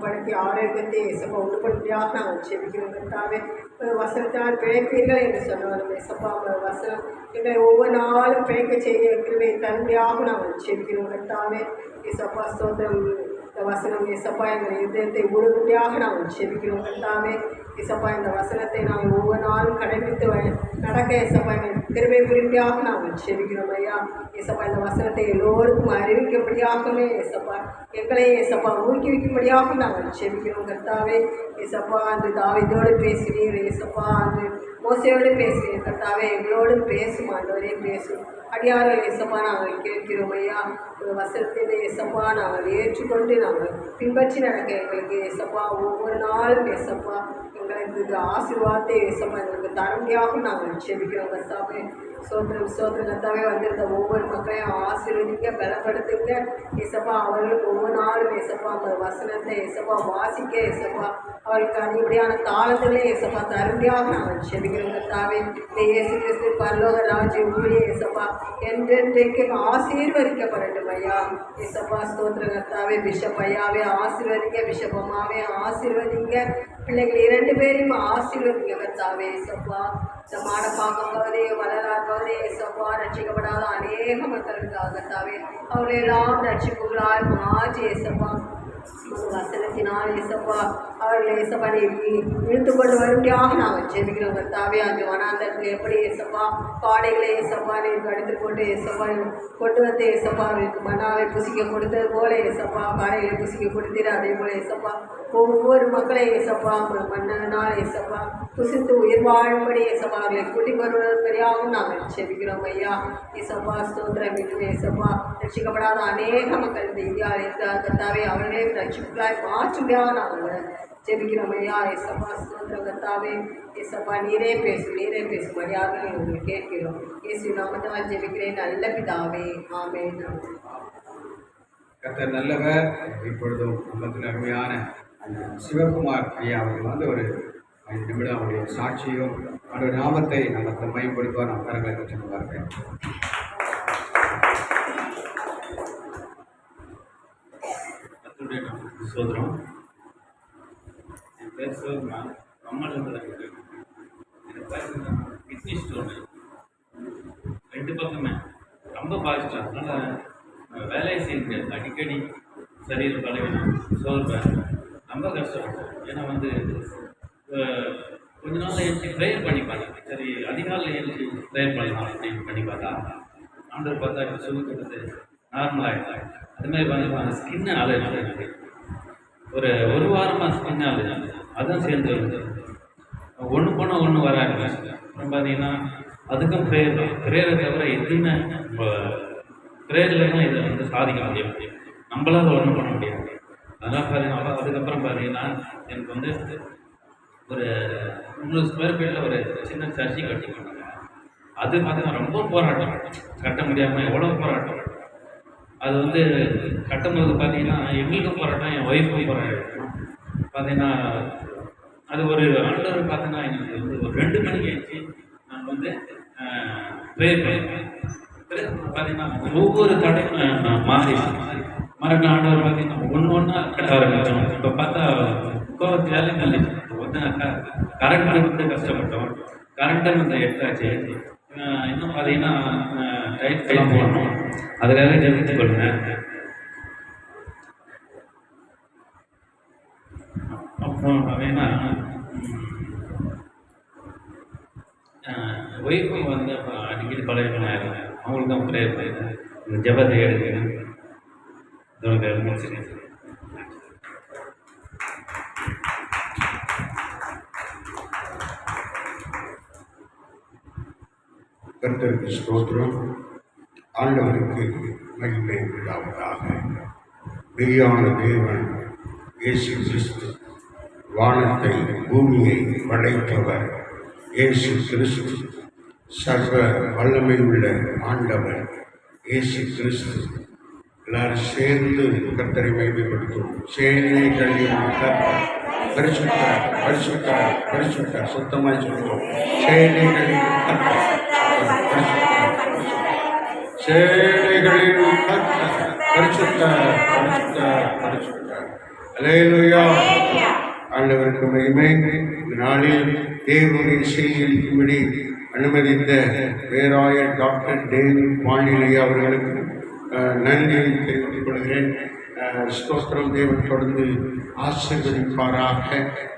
சுகப்படுத்தி ஆரோக்கியத்தை இயேசப்பா உண்டுபடுத்தியாக நாங்கள் செபிக்கிறோம் கர்த்தாவே. வசனத்தால் பிழைப்பீர்கள் என்று சொன்னாலும் இயேசப்பா வசனம் எங்களை ஒவ்வொரு நாளும் பிழைக்க செய்ய கிருபை தன்மையாக நாங்கள் செபிக்கிறோம் கர்த்தாவே. இயேசப்பா ஸ்தோத்திரம். இந்த வசனம் இயேசப்பா எங்கள் இதயத்தை உறுதியாக நாங்கள் செபிக்கிறோம் கர்த்தாவே. இயேசப்பா இந்த வசனத்தை நாங்கள் ஒவ்வொரு நாளும் கடைபிடித்து நடக்க இயேசப்பா எங்கள் கிருபை புரிமையாக நாங்கள் செபிக்கிறோம் ஐயா. இயேசப்பா இந்த வசனத்தை எல்லோருக்கும் அறிவிக்கும்படியாகவே இயேசப்பா எங்களை இயேசப்பா ஊக்குவிக்கும்படியாக நாங்கள் செபிக்கிறோம் கர்த்தாவே. இயேசப்பா அந்த தாவீதோடு பேசுகிறீர், இயேசப்பா அந்த மோசையோடு பேசுகிறீர் கர்த்தாவே. எங்களோடு பேசும் ஆண்டவரே, பேசும் அடியார்கள் இயேசப்பா நாங்கள் கேட்கிறோம் ஐயா. இந்த வசனத்தில் இயேசப்பா நாங்கள் ஏற்றுக்கொண்டு நாங்கள் பின்பற்றி நடக்க எங்களுக்கு இயேசப்பா ஒவ்வொரு நாளும் இயேசப்பா எங்களுக்கு ஆசீர்வாதத்தை இயேசப்பா எங்களுக்கு தரம்பியாக நாங்கள் செபிக்கிறோம் கர்த்தாவே. சோத்திரம் சோத்திரம் கர்த்தாவே. வந்திருந்த ஒவ்வொரு மக்களையும் ஆசீர்வதிக்க பலப்படுத்துங்க இயேசப்பா. அவர்களுக்கு ஒவ்வொரு நாளும் இயேசப்பா அந்த வசனத்தை இயேசப்பா வாசிக்க இயேசப்பா அவர்களுக்கு அதிகப்படியான தாளத்திலே இயேசப்பா தரும்பியாக நாங்கள் செபிக்கிறோம் கர்த்தாவே. இந்த இயேசு கிறிஸ்து பரலோக ராஜ்ய ஊழிய இயேசப்பா என்றென்றைக்கு ஆசீர்வதிக்கப்படட்டும் ஐயா. இயேசப்பா ஸ்தோத்திர கர்த்தாவே. பிஷப் ஐயாவே ஆசீர்வதிங்க, பிஷப் அம்மாவே ஆசீர்வதிங்க, பிள்ளைகள் 2 பேரையும் ஆசீர்வதிங்க கர்த்தாவே. இயேசப்பா இந்த மாடப்பாக்கம் பகுதி, வளரார் பகுதி இயேசப்பா ரட்சிக்கப்படாத அநேக மக்களுக்காக கர்த்தாவே அவர்களெல்லாம் ரட்சிப்புகளால் மாற்றி இயேசப்பா வசனத்தினால் இயேசப்பா அவர்களை இயேசப்பா இழுத்து கொண்டு வரும்படியாக நாங்கள் ஜெபிக்கிறோம் கர்த்தாவே. அந்த வனாந்தரத்தில் எப்படி இயேசப்பா பாடைகளை இயேசப்பா நீர் எடுத்து கொண்டு இயேசப்பா கொண்டு வந்து இயேசப்பா அவர்களுக்கு மன்னாவை புசிக்க கொடுத்தது போல இயேசப்பா பாடைகளை புசிக்க கொடுத்தீர். அதே போல இயேசப்பா ஒவ்வொரு மக்களையும் இயேசப்பா மன்னனால் இயேசப்பா புசித்து உயிர் வாழும்படி இயேசப்பா அவர்களை கூட்டி வருவதற்காகவும் நாங்கள் ஜெபிக்கிறோம் ஐயா. இயேசப்பா ஸ்தோத்திரம். இன்னும் இயேசப்பா ரட்சிக்கப்படாத அநேக மக்கள் இந்த இந்தியாவில் இருக்கிறார் கர்த்தாவே. அவர்களே ரட்சிப்புகளாய் மாற்றும்படியாக நாங்கள் ஜெபிக்கிறோம் ஐயா. இயேசப்பா ஸ்தோத்திரம் கர்த்தாவே. இயேசப்பா நீரே பேசும்படியாக உங்களுக்கு கேட்கிறோம். இயேசு நாமத்தால் ஜெபிக்கிறேன் நல்ல பிதாவே, ஆமென். கர்த்தர் நல்லவர். இப்பொழுதும் நம்மத்தில் அருமையான சிவகுமார் ஐயா அவர்கள் வந்து ஒரு 5 நிமிடம் அவருடைய சாட்சியும் அவருடைய நாமத்தை நமக்கு மையப்படுத்துவார். நம் கரங்களை கற்றுக் பார்க்கிறேன். சோதரம். என் பேர் சிவகுமார். அம்மாவில் எனக்கு கிட்னி ஸ்டோன் 2 பக்கமே ரொம்ப பாதிச்சிட்டேன். அதனால் வேலையை செய்ய அடிக்கடி சரீர பலவீனம், சோர்வேன், ரொம்ப கஷ்டப்பட்டேன். ஏன்னா வந்து கொஞ்ச நாள் எழுச்சி ப்ரேயர் பண்ணி பார்த்தேன். சரி அதிகாலையில் எழுச்சி ப்ரேயர் பண்ணலாம் அப்படின்னு பண்ணி பார்த்தா ஆண்டவர் பார்த்தா இப்போ சுகத்துக்கு நார்மலாகிட்டாங்க. அதுமாதிரி வந்து ஸ்கின்னு அலர்ஜி எனக்கு ஒரு வாரமாக ஸ்கின் அலர்ஜி அதுதான் சேர்ந்து வருது. ஒன்று போனால் ஒன்று வராங்க. அப்புறம் பார்த்தீங்கன்னா அதுக்கும் ப்ரேயரை தவிர எதுவுமே ப்ரேயரில் தான் இதை வந்து சாதிக்க முடியும். நம்மளால் ஒன்றும் பண்ண முடியாது. அதெல்லாம் பார்த்தீங்கன்னா அதுக்கப்புறம் பார்த்தீங்கன்னா எனக்கு வந்து ஒரு 300 ஸ்கொயர் ஃபீட்டில் ஒரு சின்ன சர்ச்சை கட்டி பண்ணாங்க. அது பார்த்தீங்கன்னா ரொம்ப போராட்டம், கட்ட முடியாமல் எவ்வளோ போராட்டம். அது வந்து கட்டும்போது பார்த்தீங்கன்னா எங்களுக்கும் போராட்டம், என் ஒய்ஃபுக்கும் போராட்டம். பார்த்தீங்கன்னா அது ஒரு ஆண்டவர் பார்த்தீங்கன்னா எனக்கு வந்து ஒரு 2 மணிக்கு ஆயிடுச்சு. நான் வந்து ப்ரேயர் பண்ணியிருக்கேன். பார்த்தீங்கன்னா ஒவ்வொரு தடையும் மறுநாள் ஆண்டவர் பார்த்தீங்கன்னா ஒன்றா கட்ட ஆரம்பித்தோம். இப்போ பார்த்தா கோவத்தினாலே நல்லது வந்து கரண்ட் வந்து கஷ்டப்பட்டோம். கரண்ட்டும் வந்து எடுத்தாச்சு. இன்னும் பார்த்தீங்கன்னா டைட் எல்லாம் போடணும். அதுக்காக ஜெபித்து கொள்ளுங்கள். அப்புறம் பார்த்தீங்கன்னா ஒய்ஃபும் வந்து அடிக்கடி பழகின அவங்களுக்கு தான் ப்ரேயர் பண்ணிடுறேன். ஜெபத்தை எடுக்கிறேன். முடிச்சிருக்கேன். கர்த்தருக்கு ஸ்தோத்திரம். ஆண்டவருக்கு மகிமை உண்டாவதாக. மெய்யான தேவன் இயேசு கிறிஸ்து, வானத்தை பூமியை படைத்தவர் இயேசு கிறிஸ்து, சர்வ வல்லமை உள்ள ஆண்டவர் இயேசு கிறிஸ்து. எல்லாரும் சேர்ந்து கர்த்தரை மகிமைப்படுத்தும். சேனைகளின் கர்த்தர் பரிசுத்தர், பரிசுத்தர், பரிசுத்தர். சுத்தமாய் சொல்லுவோம். சேனைகளின் கர்த்தர், சேனைகளின் கர்த்தர், பரிசுத்தர், பரிசுத்தர், பரிசுத்தர். அல்லேலூயா. ஆண்டவருக்கு மகிமை. இந்த நாளில் தேவனுடைய செய்திக்கும்படி அனுமதித்த பேராயர் டாக்டர் டேவிட் பாண்டியன் அவர்களுக்கு நன்றியை தெரிவித்துக் கொள்கிறேன். ஸ்தோத்திரம். தேவன் தொடர்ந்து ஆசீர்வதிப்பாராக.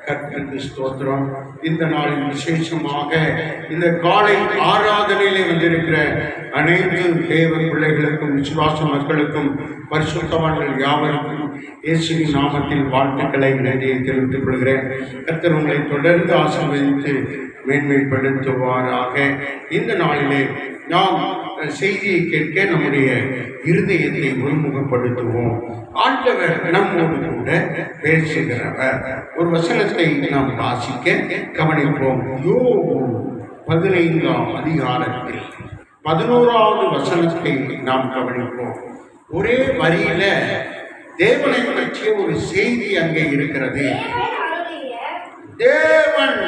கர்த்தருக்கு ஸ்தோத்திரம். இந்த நாளில் விசேஷமாக இந்த காலை ஆராதனையிலே வந்திருக்கிற அனைத்து தேவ பிள்ளைகளுக்கும் விசுவாச மக்களுக்கும் பரிசுத்தவான்கள் யாவருக்கும் இயேசுவின் நாமத்தில் வாழ்த்துக்களை நன்றியை தெரிவித்துக் கொள்கிறேன். கர்த்தர் உங்களை தொடர்ந்து ஆசீர்வதித்து மேன்மைப்படுத்துவாராக. இந்த நாளிலே நாம் செய்தியை கேட்க நம்முடைய இருதயத்தை உள்முகப்படுத்துவோம். ஆண்டவர் நம்மோடு கூட பேசுகிறவர். ஒரு வசனத்தை நாம் வாசிக்க கவனிப்போம். யோபு 15ஆம் அதிகாரத்தில் 11வது வசனத்தை நாம் கவனிப்போம். ஒரே வரியில தேவனை பற்றிய ஒரு செய்தி அங்கே இருக்கிறது. தேவன்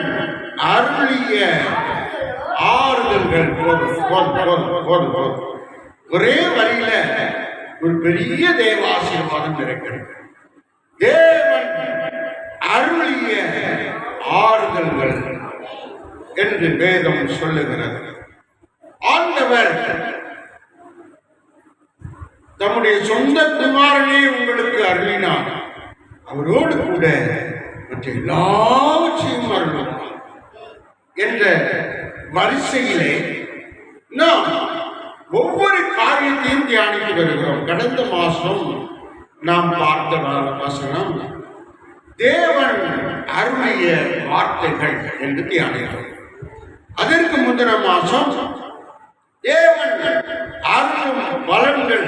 அருளிய ஆறுதல்கள். ஒரே வரியில ஒரு பெரிய தேவாசீர்வாதம் இருக்கிறது. தேவன் அருளிய ஆறுதல்கள் என்று வேதம் சொல்லுகிறது. ஆண்டவர் தம்முடைய சொந்த குமாரனே உங்களுக்கு அருளினார். அவரோடு கூட மற்ற எல்லாவற்றையும் அருளினார் என்ற வரிசையிலே நாம் ஒவ்வொரு காரியத்தையும் தியானித்து வருகிறோம். கடந்த மாசம் நாம் பார்த்த வசனம் தேவன் அருளிய வார்த்தைகள் என்று தியானித்தோம். அதற்கு முந்தின மாசம் தேவன் அருளும் பலன்கள்,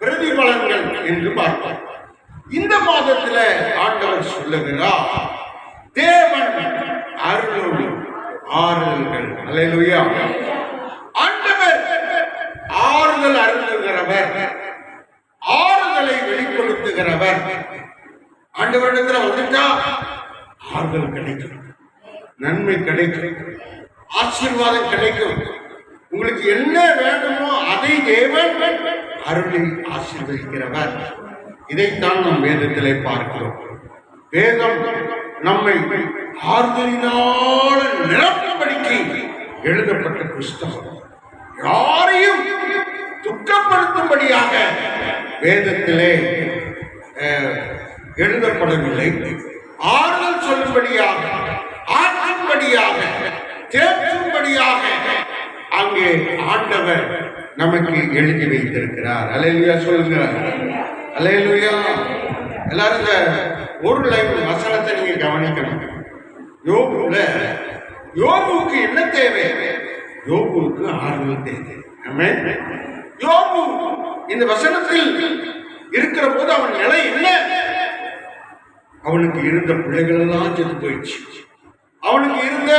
பிரதிபலன்கள் என்று பார்த்தோம். இந்த மாதத்தில் ஆண்டவர் சொல்லுகிறார் தேவன் அருளும் ஆறுதல்கள். அல்லேலூயா. ஆண்டவர் ஆறுதல் அருளுகிறவர், ஆறுதலை வெளிப்படுத்துகிறவர். ஆண்டவரிடத்தில் வந்துட்டா ஆறுதல் கிடைக்கும், நன்மை கிடைக்கும், ஆசீர்வாதம் கிடைக்கும். உங்களுக்கு என்ன வேண்டுமோ அதை தேவன் அருளை ஆசீர்வதிக்கிறவர். இதைத்தான் நம் வேதத்திலே பார்க்கிறோம். வேதம் நம்மை ஆறுதலினால் நிரப்பும்படிக்கு எழுதப்பட்ட புஸ்தகம். யாரையும் துக்கப்படுத்தும்படியாக வேதத்திலே எழுதப்படவில்லை. ஆறுதல் சொல்லும்படியாக, ஆற்றும்படியாக, தேற்றும்படியாக அங்கே ஆண்டவர் நமக்கு எழுதி வைத்திருக்கிறார். அல்லேலூயா சொல்லுங்க. அல்லேலூயா. எல்லாரும் இந்த ஒரு லைன் வசனத்தை நீங்க கவனிக்கணும். யோபுல யோபுக்கு என்ன தேவை? யோபுக்கு ஆறுதல் தேவை. ஆமென். யோபு இந்த வசனத்தில் இருக்கிற போது அவன் நிலை என்ன? அவனுக்கு இருந்த பிள்ளைகள் எல்லாம் செத்து போயிடுச்சு. அவனுக்கு இருந்த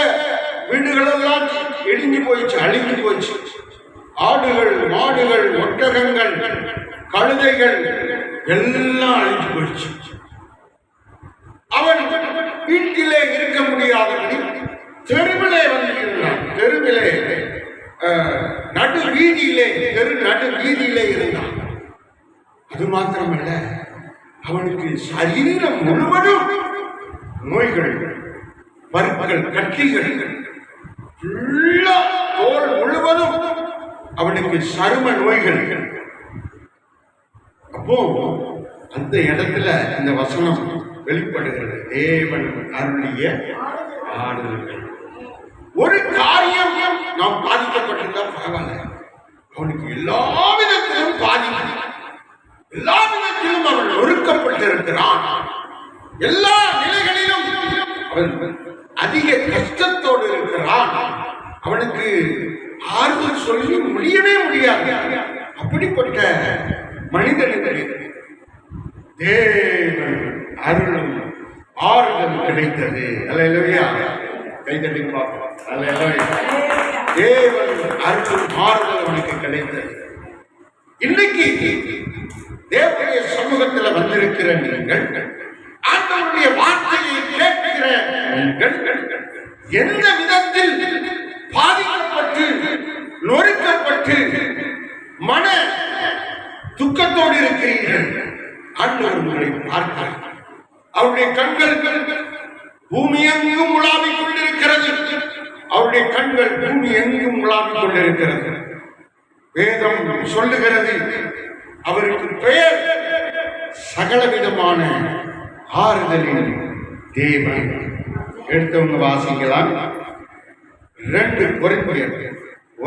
வீடுகள் எல்லாம் இடிஞ்சு போயிடுச்சு, அழிஞ்சு போயிடுச்சு. ஆடுகள், மாடுகள், ஒட்டகங்கள், கழுதைகள் எல்லாம் அழிஞ்சு போயிடுச்சு. அவன் வீட்டிலே இருக்க முடியாதபடி தெருவிலே வந்திருந்தான். தெருவிலே நடு வீதியிலே இருந்தான். அது மாத்திரமல்ல, அவனுக்கு சரீரம் முழுவதும் நோய்கள், பருக்கள், கட்டிகள், தோல் முழுவதும் அவனுக்கு சரும நோய்கள். அப்போ அந்த இடத்துல இந்த வசனம் வெளிப்படுகிறது. தேவன் அருளிய ஆறுதல்கள். ஒரு காரியம் நாம் பாதிக்கப்பட்டிருந்தா பரவாயில்ல, அவனுக்கு எல்லா விதத்திலும் பாதிப்பு, எல்லா விதத்திலும் அவன் ஒடுக்கப்பட்டிருக்கிறான். எல்லா நிலைகளிலும் அவன் அதிக கஷ்டத்தோடு இருக்கிறான். அவனுக்கு ஆறுதல் சொல்லி முடியவே முடியாது. அப்படிப்பட்ட மனிதனுக்கு தேவன் அருளும் ஆறுதல் கிடைத்தது. அல்லேலூயா. கைதட்டி பார்ப்போம். அல்லேலூயா. தேவன் அருளும் ஆறுதல் அவனுக்கு கிடைத்தது. இன்னைக்கு தேவனுடைய சமூகத்தில் வந்திருக்கிற நீங்கள், ஆண்டவருடைய வார்த்தையை கேட்கிற நீங்கள் எந்த விதத்தில் பாதிக்கப்பட்டு, நொறுக்கப்பட்டு, மன துக்கத்தோடு இருக்கிறீர்கள், ஆண்டவர் உங்களை பார்க்கிறார். அவருடைய கண்கள் பூமி எங்கும் உலாவிக் கொண்டிருக்கிறது. அவருடைய கண்கள் பூமி எங்கும் உலாவிக் கொண்டிருக்கிறது. வேதம் சொல்லுகிறது, அவருக்கு பெயர் சகலவிதமான ஆறுதலின் தேவன். எடுத்தவங்க வாசிக்கலாம். 2 கொரிந்தியர்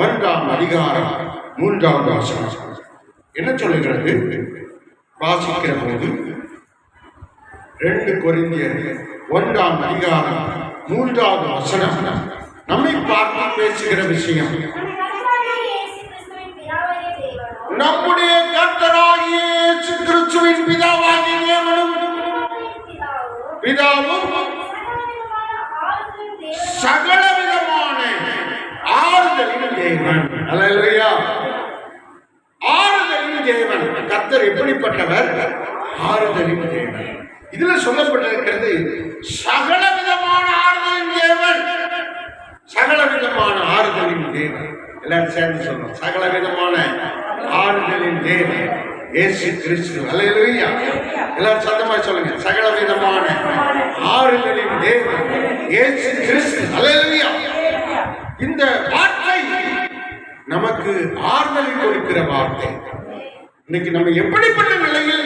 1ஆம் அதிகாரம் 3வது வசனம் என்ன சொல்லுகிறது? வாசிக்கிற போது 2 கொரிந்தியர் 1ஆம் அதிகாரம் 3வது வசனம் நம்மை பார்த்து பேசுகிற விஷயம். நம்முடைய கர்த்தராகிய இயேசு கிறிஸ்துவின் பிதாவாகிய தேவனும் பிதாவும் சகலவிதமான ஆறுதலின் தேவன். அல்லேலூயா. ஆறுதலின் தேவன். கர்த்தர் எப்படிப்பட்டவர்? ஆறுதலின் தேவன். இதுல சொல்லப்பட்டிருக்கிறது சகலவிதமான ஆறுதலின் தேவன். சகலவிதமான ஆறுதலின் தேவன். எல்லாரும் சேர்ந்து சொல்லணும், சகலவிதமான ஆறுதலின் தேவன் இயேசு கிறிஸ்து. அல்லேலூயா. எல்லாரும் சத்தமா சொல்லுங்க, சகலவிதமான ஆறுதலின் தேவன் இயேசு கிறிஸ்து. அல்லேலூயா. இந்த வார்த்தை நமக்கு ஆறுதலை கொடுக்கிற வார்த்தை. இன்னைக்கு நம்ம எப்படிப்பட்ட நிலையில்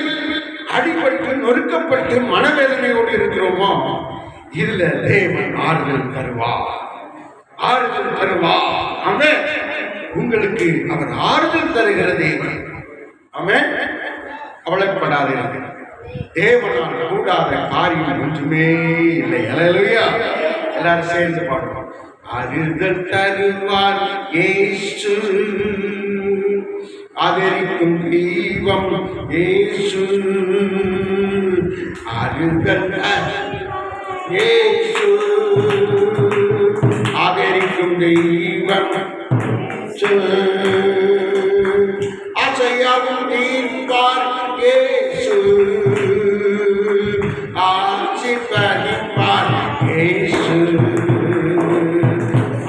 அடிபட்டு நொறுக்கப்பட்டு மனவேதனையோடு இருக்கிறோமோ, இதுல தேவன் ஆறுதல் தருவார். ஆறுதல் தருவார். ஆமென். உங்களுக்கு அவர் ஆறுதல் தருகிற தேவன். ஆமென். கவலைப்படாதீர்கள். தேவனால் கூடாத காரியம் ஒன்றுமே இல்லை. அல்லேலூயா. எல்லாரும் சேர்ந்து பாடுவோம். ஆறுதல் தருவார் இயேசு, ஆதரிக்கும் தெய்வம் இயேசு. ஆறுதல் இயேசு, ஆதரிக்கும் தெய்வம் அசையாவும் தீர்ப்பார் இயேசு, ஆட்சி பதிப்பார் இயேசு.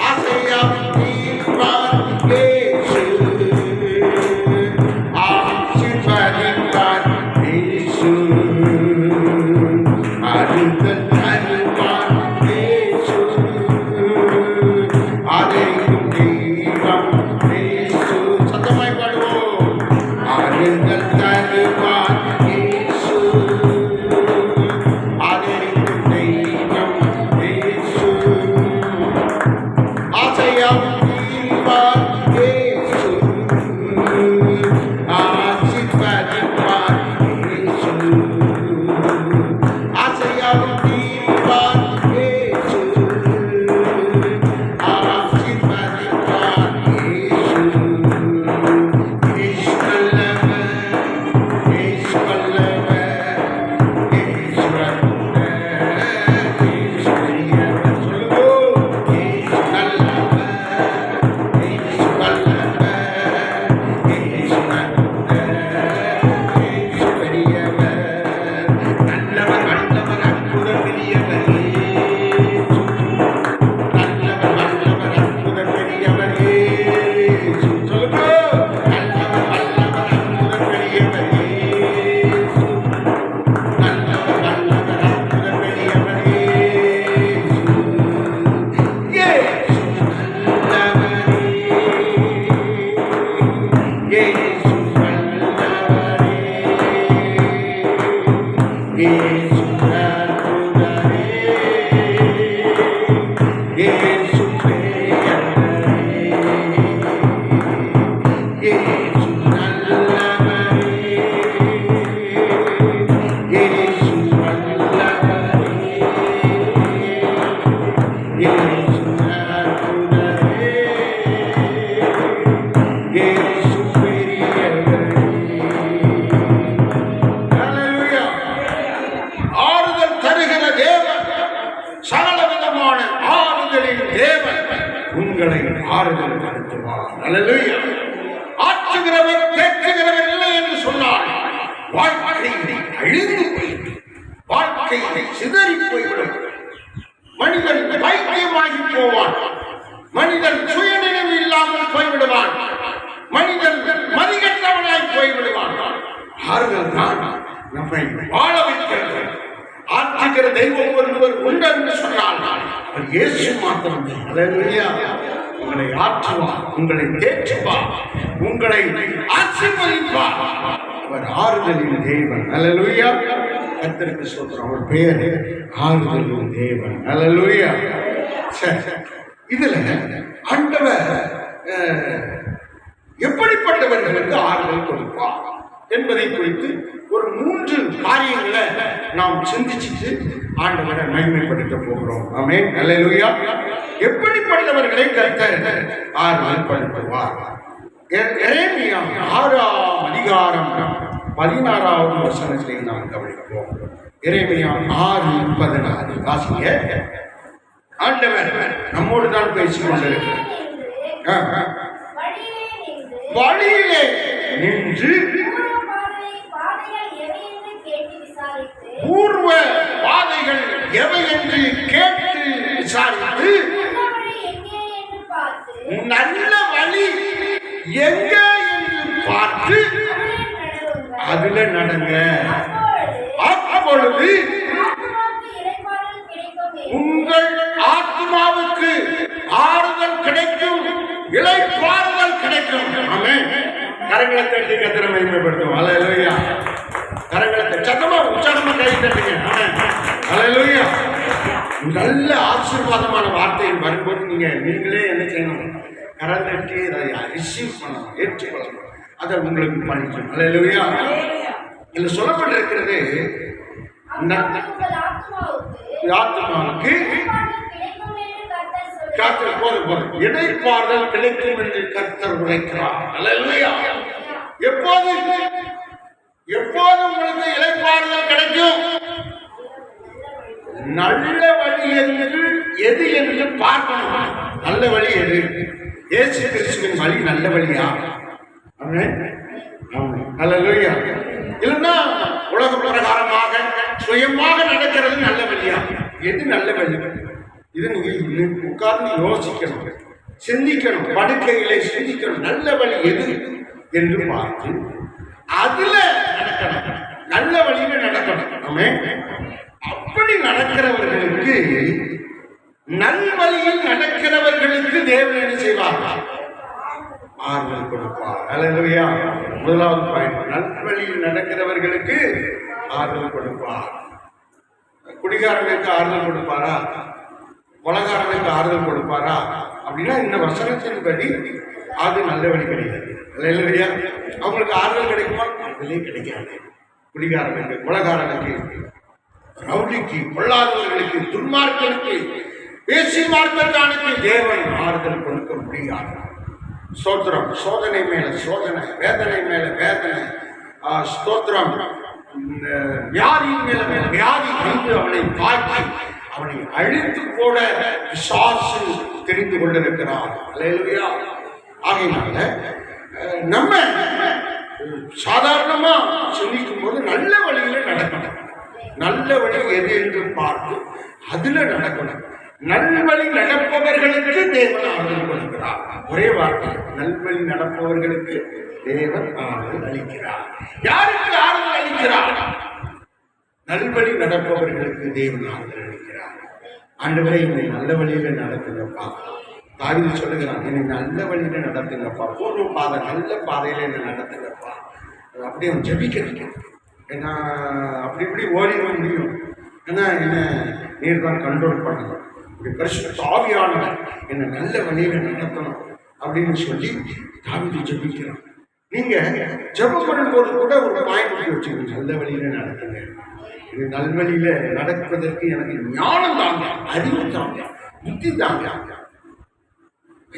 அசையாவும் தீர்ப்பார் இயேசு, ஆட்சி பதிப்பார் இயேசு. ஆறுதல் தருவார் இயேசு, ஆதரிக்கும் தெய்வம் இயேசு. சத்தமாய் பாடுவோம். ஆறுதல் தருவார் இயேசு, ஆதரிக்கும் தெய்வம் இயேசு. ஆசையாவும் தீர்ப்பார் இயேசு, ஆட்சி பதிப்பார் இயேசு. ஆசையாவும் தீர்ப்பார் இயேசு, ஆட்சி பதிப்பார் இயேசு. இயேசு நல்லவர், இயேசு வல்லவர், இயேசு அற்புதர், இயேசு பெரியவர். சொல்லுவோம். இயேசு நல்லவர், இயேசு வல்லவர், இயேசு அற்புதர், இயேசு பெரியவர். நல்லவர் வல்லவர் அற்புதர் பெரியவர் இயேசு. நல்லவர் வல்லவர் அற்புதர் பெரியவர் இயேசு. சொல்லுவோம். நல்லவர் வல்லவர் அற்புதர் பெரியவர் இயேசு. நல்லவர் வல்லவர் அற்புதர் பெரியவர் இயேசு. இயேசு நல்லவரே, இயேசு வல்லவரே, இயேசு அற்புதரே, இயேசு பெரியவரே, இயேசு நல்லவரே, இயேசு வல்லவரே, இயேசு அற்புதரே, இயேசு பெரியவரே. அல்லேலூயா. ஆறுதல் தருகிற தேவன், சகலவிதமான ஆறுதலின் தேவன் உங்களை ஆறுதல் படுத்துவார். அல்லேலூயா. ஆற்றுகிறவர் தேற்றுகிறவர் இல்லை என்று சொன்னார். வாழ்க்கை அழிந்து போய்விடும், வாழ்க்கை சிதறி போய்விடும். மனிதன் பைத்தியமாகி போவான், மனிதன் சுயநினைவு இல்லாமல் போய்விடுவான், மனிதன் மதிகட்டவனாய் போய்விடுவான். ஆறுதல் தான் நம்மை வாழ வைக்கிறது. ஆற்றுகிற தெய்வம் ஒருவர் உண்டு என்று சொன்னால் அவர் இயேசு மாத்திரமே. அல்லேலூயா. உங்களை ஆற்றுவார், உங்களை தேற்றுவார், உங்களை ஆசீர்வதிப்பார். அவர் ஆறுதலின் தேவன். அல்லேலூயா. கர்த்தருக்கு ஸ்தோத்திரம். அவர் பெயர் ஆறுதலின் தேவன். அல்லேலூயா. சரி, இதுல ஆண்டவர் எப்படிப்பட்டவர்களுக்கு ஆறுதல் கொடுப்பார் என்பதை குறித்து ஒரு 3 காரியங்களை நாம் சிந்திச்சுட்டு ஆண்டவரை மகிமைப்படுத்த போகிறோம். ஆமென். அல்லேலூயா. எப்படிப்பட்டவர்களை கர்த்தர் ஆறுதல் படுத்துவார்? எரேமியா 6ஆம் அதிகாரம் 16வது வசனத்தை நாம் கவனிப்போம். எரேமியா 6:16 வாசிங்க. ஆண்டவர் நம்மோடு தான் பேசிக் கொண்டிருக்கிறார். வழியிலே நின்று பூர்வ பாதைகள் எவை என்று கேட்டு விசாரித்து நல்ல வழி எங்கே என்று பார்த்து அதுல நடங்க. அப்பொழுது உங்கள் ஆத்மாவுக்கு ஆறுதல் கிடைக்கும், இளைப்பாறுதல் கிடைக்கும். ஆமென். கரங்களை தட்டி கர்த்தரை மகிமைப்படுத்தும். அல்லேலூயா. கரங்களை சத்தமா உற்சாகமா கை தட்டுங்க. ஆமென். அல்லேலூயா. நல்ல ஆசீர்வாதமான வார்த்தைகள் வரும்போது நீங்களே என்ன செய்யணும்? கரம் தட்டி அதை ரிசீவ் பண்ணணும், ஏற்றுக்கொள்ளணும். அதை உங்களுக்கு பண்ணிக்கணும். அல்லேலூயா. இதுல சொல்லப்பட்டிருக்கிறது ஆத்மாவுக்கு இளைப்பாறுதல் கிடைக்கும் என்று கர்த்தர் உரைக்கிறார். அல்லேலூயா. எப்போது உங்களுக்கு இளைப்பாறுதல் கிடைக்கும்? நல்ல வழி எது என்று பார்க்கணும். நல்ல வழி எது? இயேசு கிறிஸ்துவின் வழி நல்ல வழியா? அல்லேலூயா. இல்லைன்னா உலக பிரகாரமாக சுயமாக நடக்கிறது நல்ல வழியா? எது நல்ல வழி? இது நீங்க உட்கார்ந்து யோசிக்கணும், சிந்திக்கணும், படுக்கைகளை சிந்திக்கணும். நல்ல வழி எது என்று பார்த்து அதுல நடக்கணும், நல்ல வழியில நடக்கணும். ஆமென். அப்படி நடக்கிறவர்களுக்கு, நல்வழியில் நடக்கிறவர்களுக்கு தேவன் என்ன செய்வார்? ஆறுதல் கொடுப்பார். அல்லேலூயா. முதலாவது பாயிண்ட், நல்வழியில் நடக்கிறவர்களுக்கு ஆறுதல் கொடுப்பார். குடிகாரனுக்கு ஆறுதல் கொடுப்பாரா? கொலைகாரனுக்கு ஆறுதல் கொடுப்பாரா? அப்படின்னா இந்த வசனத்தின்படி அது நல்ல வழி கிடையாது. அல்லேலூயா. அவங்களுக்கு ஆறுதல் கிடைக்குமா? ஆறுதலே கிடைக்காது. குடிகாரனுக்கு, கொலைகாரனுக்கு, ரவுடிக்கு, பொல்லாதவர்களுக்கு, துன்மார்க்கனுக்கு, பேசி மார்க்கத்தானுக்கு தேவன் ஆறுதல் கொடுக்க முடியாது. ஸ்தோத்திரம். சோதனை மேல சோதனை, வேதனை மேல வேதனை, ஸ்தோத்திரம், வியாதியின் மேல வியாதி வந்து அவனை தாக்கி அவனை அழித்து போட பிசாசு தெரிந்து கொண்டிருக்கிறார். அல்லேலூயா. ஆகையினால நம்ம சாதாரணமா சிந்திக்கும் போது நல்ல வழியில நடக்கணும். நல்ல வழி எது என்று பார்த்து அதுல நடக்கணும். நல்வழி நடப்பவர்களுக்கு தேவன் ஆறுதல் கொடுக்கிறார். ஒரே வார்த்தை, நல்வழி நடப்பவர்களுக்கு தேவன் ஆறுதல் அளிக்கிறார். யாருக்கு ஆறுதல் அளிக்கிறார்? நல்வழி நடப்பவர்களுக்கு தேவன் ஆறுதல் அளிக்கிறார். ஆண்டவரே, என்னை நல்ல வழியில நடத்துங்கப்பா. தாவீது சொல்லுகிறான், என்னை நல்ல வழியில நடத்துங்கப்பா, பூர்வ பாதை நல்ல பாதையில என்ன நடத்துங்கப்பா. அப்படி அவன் ஜெபிக்கணும். ஏன்னா அப்படி இப்படி ஓடிட முடியும். ஏன்னா என்ன நீர் தான் கண்ட்ரோல் பண்ணணும். இப்படி பரிசுத்த ஆவியானவர் என்னை நல்ல வழியில நடத்தணும் அப்படின்னு சொல்லி தாவீது ஜெபிக்கிறான். நீங்க ஜெபம் பண்ணும்போது கூட ஒரு பாயிண்ட் வச்சுக்கணும், நல்ல வழியில நடத்துங்க. இது நல்வழியில நடப்பதற்கு எனக்கு ஞானம் தாங்க, அறிவு தாங்க, புத்தி தாங்க.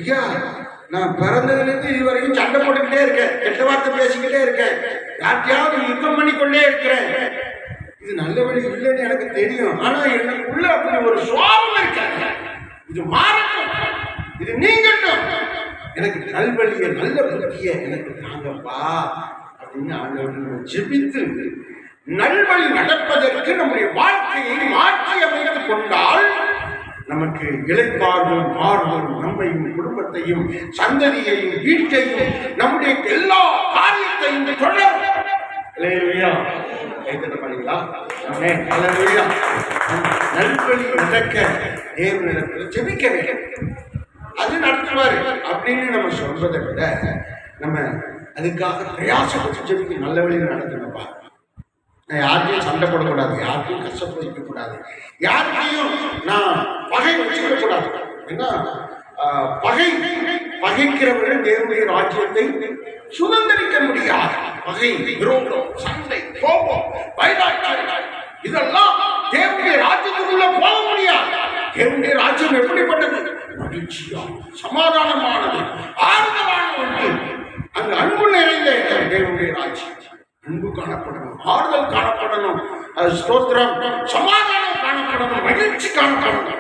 ஐயா, நான் பிறந்ததுலேருந்து இதுவரைக்கும் சண்டை போட்டுக்கிட்டே இருக்கேன், கெட்ட வார்த்தை பேசிக்கிட்டே இருக்கேன், யார்கிட்டயாவது யுத்தம் பண்ணிக்கொண்டே இருக்கிறேன். இது நல்ல வழி இல்லைன்னு எனக்கு தெரியும். ஆனா எனக்குள்ள அப்படி ஒரு சுவாபம் இருக்காங்க. இது மாறட்டும், இது நீங்கட்டும், எனக்கு நல்வழிய நல்ல புத்திய எனக்கு தாங்கப்பா அப்படின்னு ஆண்டவர்கள் ஜெபித்து நல்வழி நடப்பதற்கு நம்முடைய வாழ்க்கையை மாற்றி அமைத்துக் கொண்டால் நமக்கு இளைப்பாறுதல், மாறுதல், நம்மையும் குடும்பத்தையும் சந்ததியையும் வீட்டையும் நம்முடைய எல்லா காரியத்தையும் தொடரும். கைத்தட்ட பண்ணீங்களா? அல்லேலூயா. நல்வழி நடக்க தேவனிடத்தில் ஜெபிக்க வேண்டும், அது நடத்துவாரு அப்படின்னு நம்ம சொல்றதை விட நம்ம அதுக்காக பிரயாசப்பட்டு ஜெபிக்க நல்ல வழியில் நடத்தணும்ப்பா. யார்கிட்டையும் சண்டை போடக்கூடாது, யார்கிட்டையும் கஷ்டப்பட வைக்கக்கூடாது, யார்கிட்டையும் நான் பகை வச்சுக்கக்கூடாது. ஏன்னா பகைக்கிறவர்கள் தேவனுடைய ராஜ்யத்தை சுதந்திரிக்க முடியாது. பகை, விரோதம், சண்டை, கோபம், வைராக்கியம் இதெல்லாம் தேவனுடைய ராஜ்யத்துக்குள்ள போக முடியாது. தேவனுடைய ராஜ்யம் எப்படிப்பட்டது? மகிழ்ச்சியா, சமாதானமானது, ஆறுதலானது. அந்த அன்பு நிறைந்த தேவனுடைய ராஜ்யம். அன்பு காணப்படணும், ஆறுதல் காணப்படணும், ஸ்தோத்திரம், சமாதானம் காணப்படணும், மகிழ்ச்சி காணப்படணும்.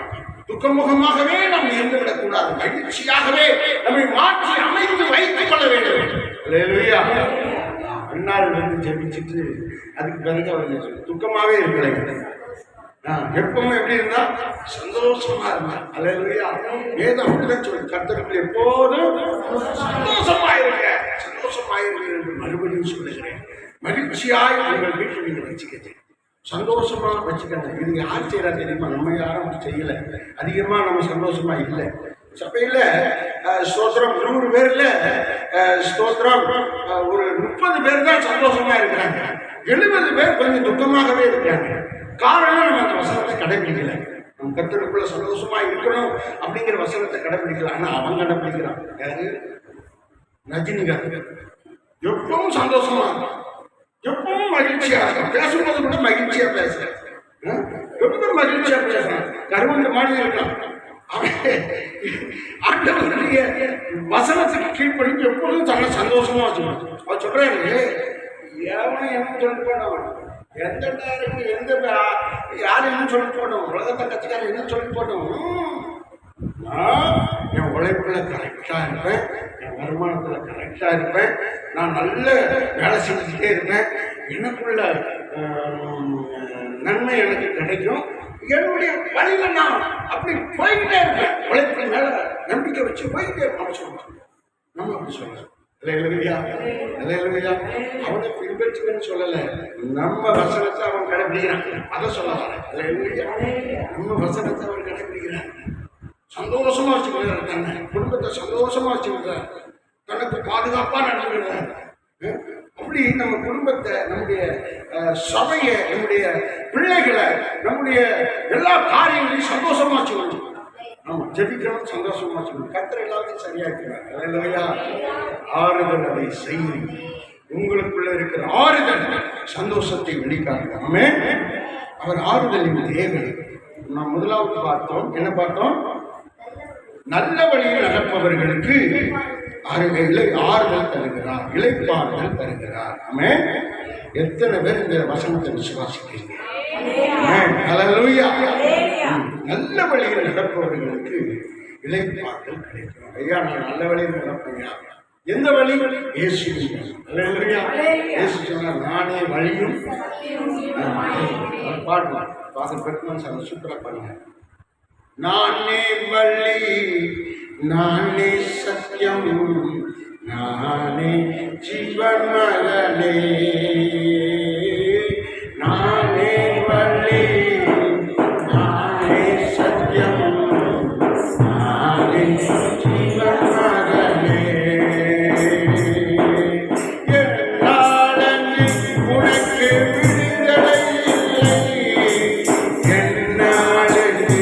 துக்கமுகமாகவே நாம் இருந்து விடக்கூடாது, மகிழ்ச்சியாகவே நம்மை மாற்றி அமைத்து வைத்துக் கொள்ள வேண்டும். அண்ணாள் வந்து ஜெபிச்சுட்டு அதுக்கு பிறகு அவர் துக்கமாவே இருக்கலைங்க. எப்பவும் எப்படி இருந்தா சந்தோஷமா இருந்தா. அல்லேலூயா. வேதம் அப்படிதான் சொல்லி கர்த்தருக்குள் எப்போதும் சந்தோஷமாயிருங்க, சந்தோஷமாயிருங்க என்று மறுபடியும் சொல்லுகிறேன். மகிழ்ச்சியாய் உங்கள் வீட்டில் நீங்க வச்சுக்கங்க, சந்தோஷமா வச்சுக்கணும். இது யார் செய்யறா தெரியுமா? நம்ம யாரும் செய்யல. அதிகமா நம்ம சந்தோஷமா இல்லை. சபையில ஸ்தோத்திரம் 100 பேர்ல ஸ்தோத்திரம் ஒரு 30 பேர் தான் சந்தோஷமா இருக்கிறாங்க, 70 பேர் கொஞ்சம் துக்கமாகவே இருக்கிறாங்க. காரணம் நம்ம அந்த வசனத்தை கடைபிடிக்கல. நம்ம கர்த்தருக்குள்ள சந்தோஷமா இருக்கணும் அப்படிங்கிற வசனத்தை கடைபிடிக்கல. ஆனா அவன் கடைபிடிக்கிறான். யாரு? ரஜினிகாந்த். எப்பவும் சந்தோஷமா இருக்கும், எப்பவும் மகிழ்ச்சியா இருக்கும், பேசும்போது கூட மகிழ்ச்சியா பேசுறேன், எப்பவும் மகிழ்ச்சியா பேசுறேன், கருவந்த மாதிரி இருக்கான். ஆண்டவருடைய வசனத்துக்கு கீழ்ப்படிஞ்சு எப்பொழுதும் தன்னை சந்தோஷமா வச்சுக்கணும். அவர் சொல்றாரு, எவனும் என்ன சொல்லிட்டு போனவன், எந்த நேரம் எந்த யாரும் என்ன சொல்லிட்டு போனோம், உலகத்தை கட்சிக்காரன் என்ன சொல்லிட்டு போனோம், நான் என் உழைப்புல கரெக்டா இருப்பேன், என் வருமானத்துல கரெக்டா இருப்பேன், நான் நல்ல வேலை செஞ்சுக்கிட்டே இருப்பேன், எனக்குள்ள நன்மை எனக்கு கிடைக்கும், என்னுடைய வழியில நான் அப்படி போய்கிட்டே இருப்பேன், உழைப்பு மேல நம்பிக்கை வச்சு போய்கிட்டே இருப்பேன் சொல்லுவாங்க. நம்ம அப்படி சொல்லலாம். அவனை பின்பற்றுன்னு சொல்லல, நம்ம வசனத்தை அவன் கடைபிடிக்கிறான், அதை சொல்லலாம். நம்ம வசனத்தை அவன் கடைபிடிக்கிறான், சந்தோஷமா வச்சுக்கிறார், தன்னை குடும்பத்தை சந்தோஷமா வச்சுக்கிறார், தனக்கு பாதுகாப்பா நடந்துக்கிறார். அப்படி நம்ம குடும்பத்தை, நம்முடைய சபையை, நம்முடைய பிள்ளைகளை, நம்முடைய எல்லா காரியங்களையும் சந்தோஷமா வச்சுக்கணும். நம்ம ஜெபிக்கணும், சந்தோஷமா வச்சுக்கணும். கர்த்தர் எல்லாத்தையும் சரியா இருக்கிறார். ஆறுதல் அதை செய்யும். உங்களுக்குள்ள இருக்கிற ஆறுதல் சந்தோஷத்தை வெளிக்காட்டுகிறார். ஆமென். அவர் ஆறுதலின் தேவை. நாம் முதலாவது பார்த்தோம், என்ன பார்த்தோம்? நல்ல வழியில் நடப்பவர்களுக்கு ஆறுதல் தருகிறார், இளைப்பாறுதல் தருகிறார். ஆமென். எத்தனை பேர் இந்த வசனத்தை விசுவாசிக்கிறீங்க? நல்ல வழியில் நடப்பவர்களுக்கு இளைப்பாறுதல் கிடைக்கும். ஐயா, நான் நல்ல வழியில் நடப்பேன். எந்த வழி? இயேசு. இயேசு சொன்னார், நானே வழியும். பாட்டு ஃபாதர் பெட்மன் சார் சூப்பரா பாருங்க. நானே வழி, நானே சத்தியம், நானே ஜீவன் மகனே, நானே வழி, நானே சத்தியம், நானே ஜீவன் மகனே. என்னாலன்றி உனக்கு விடுதலை இல்லை, என்னாலன்றி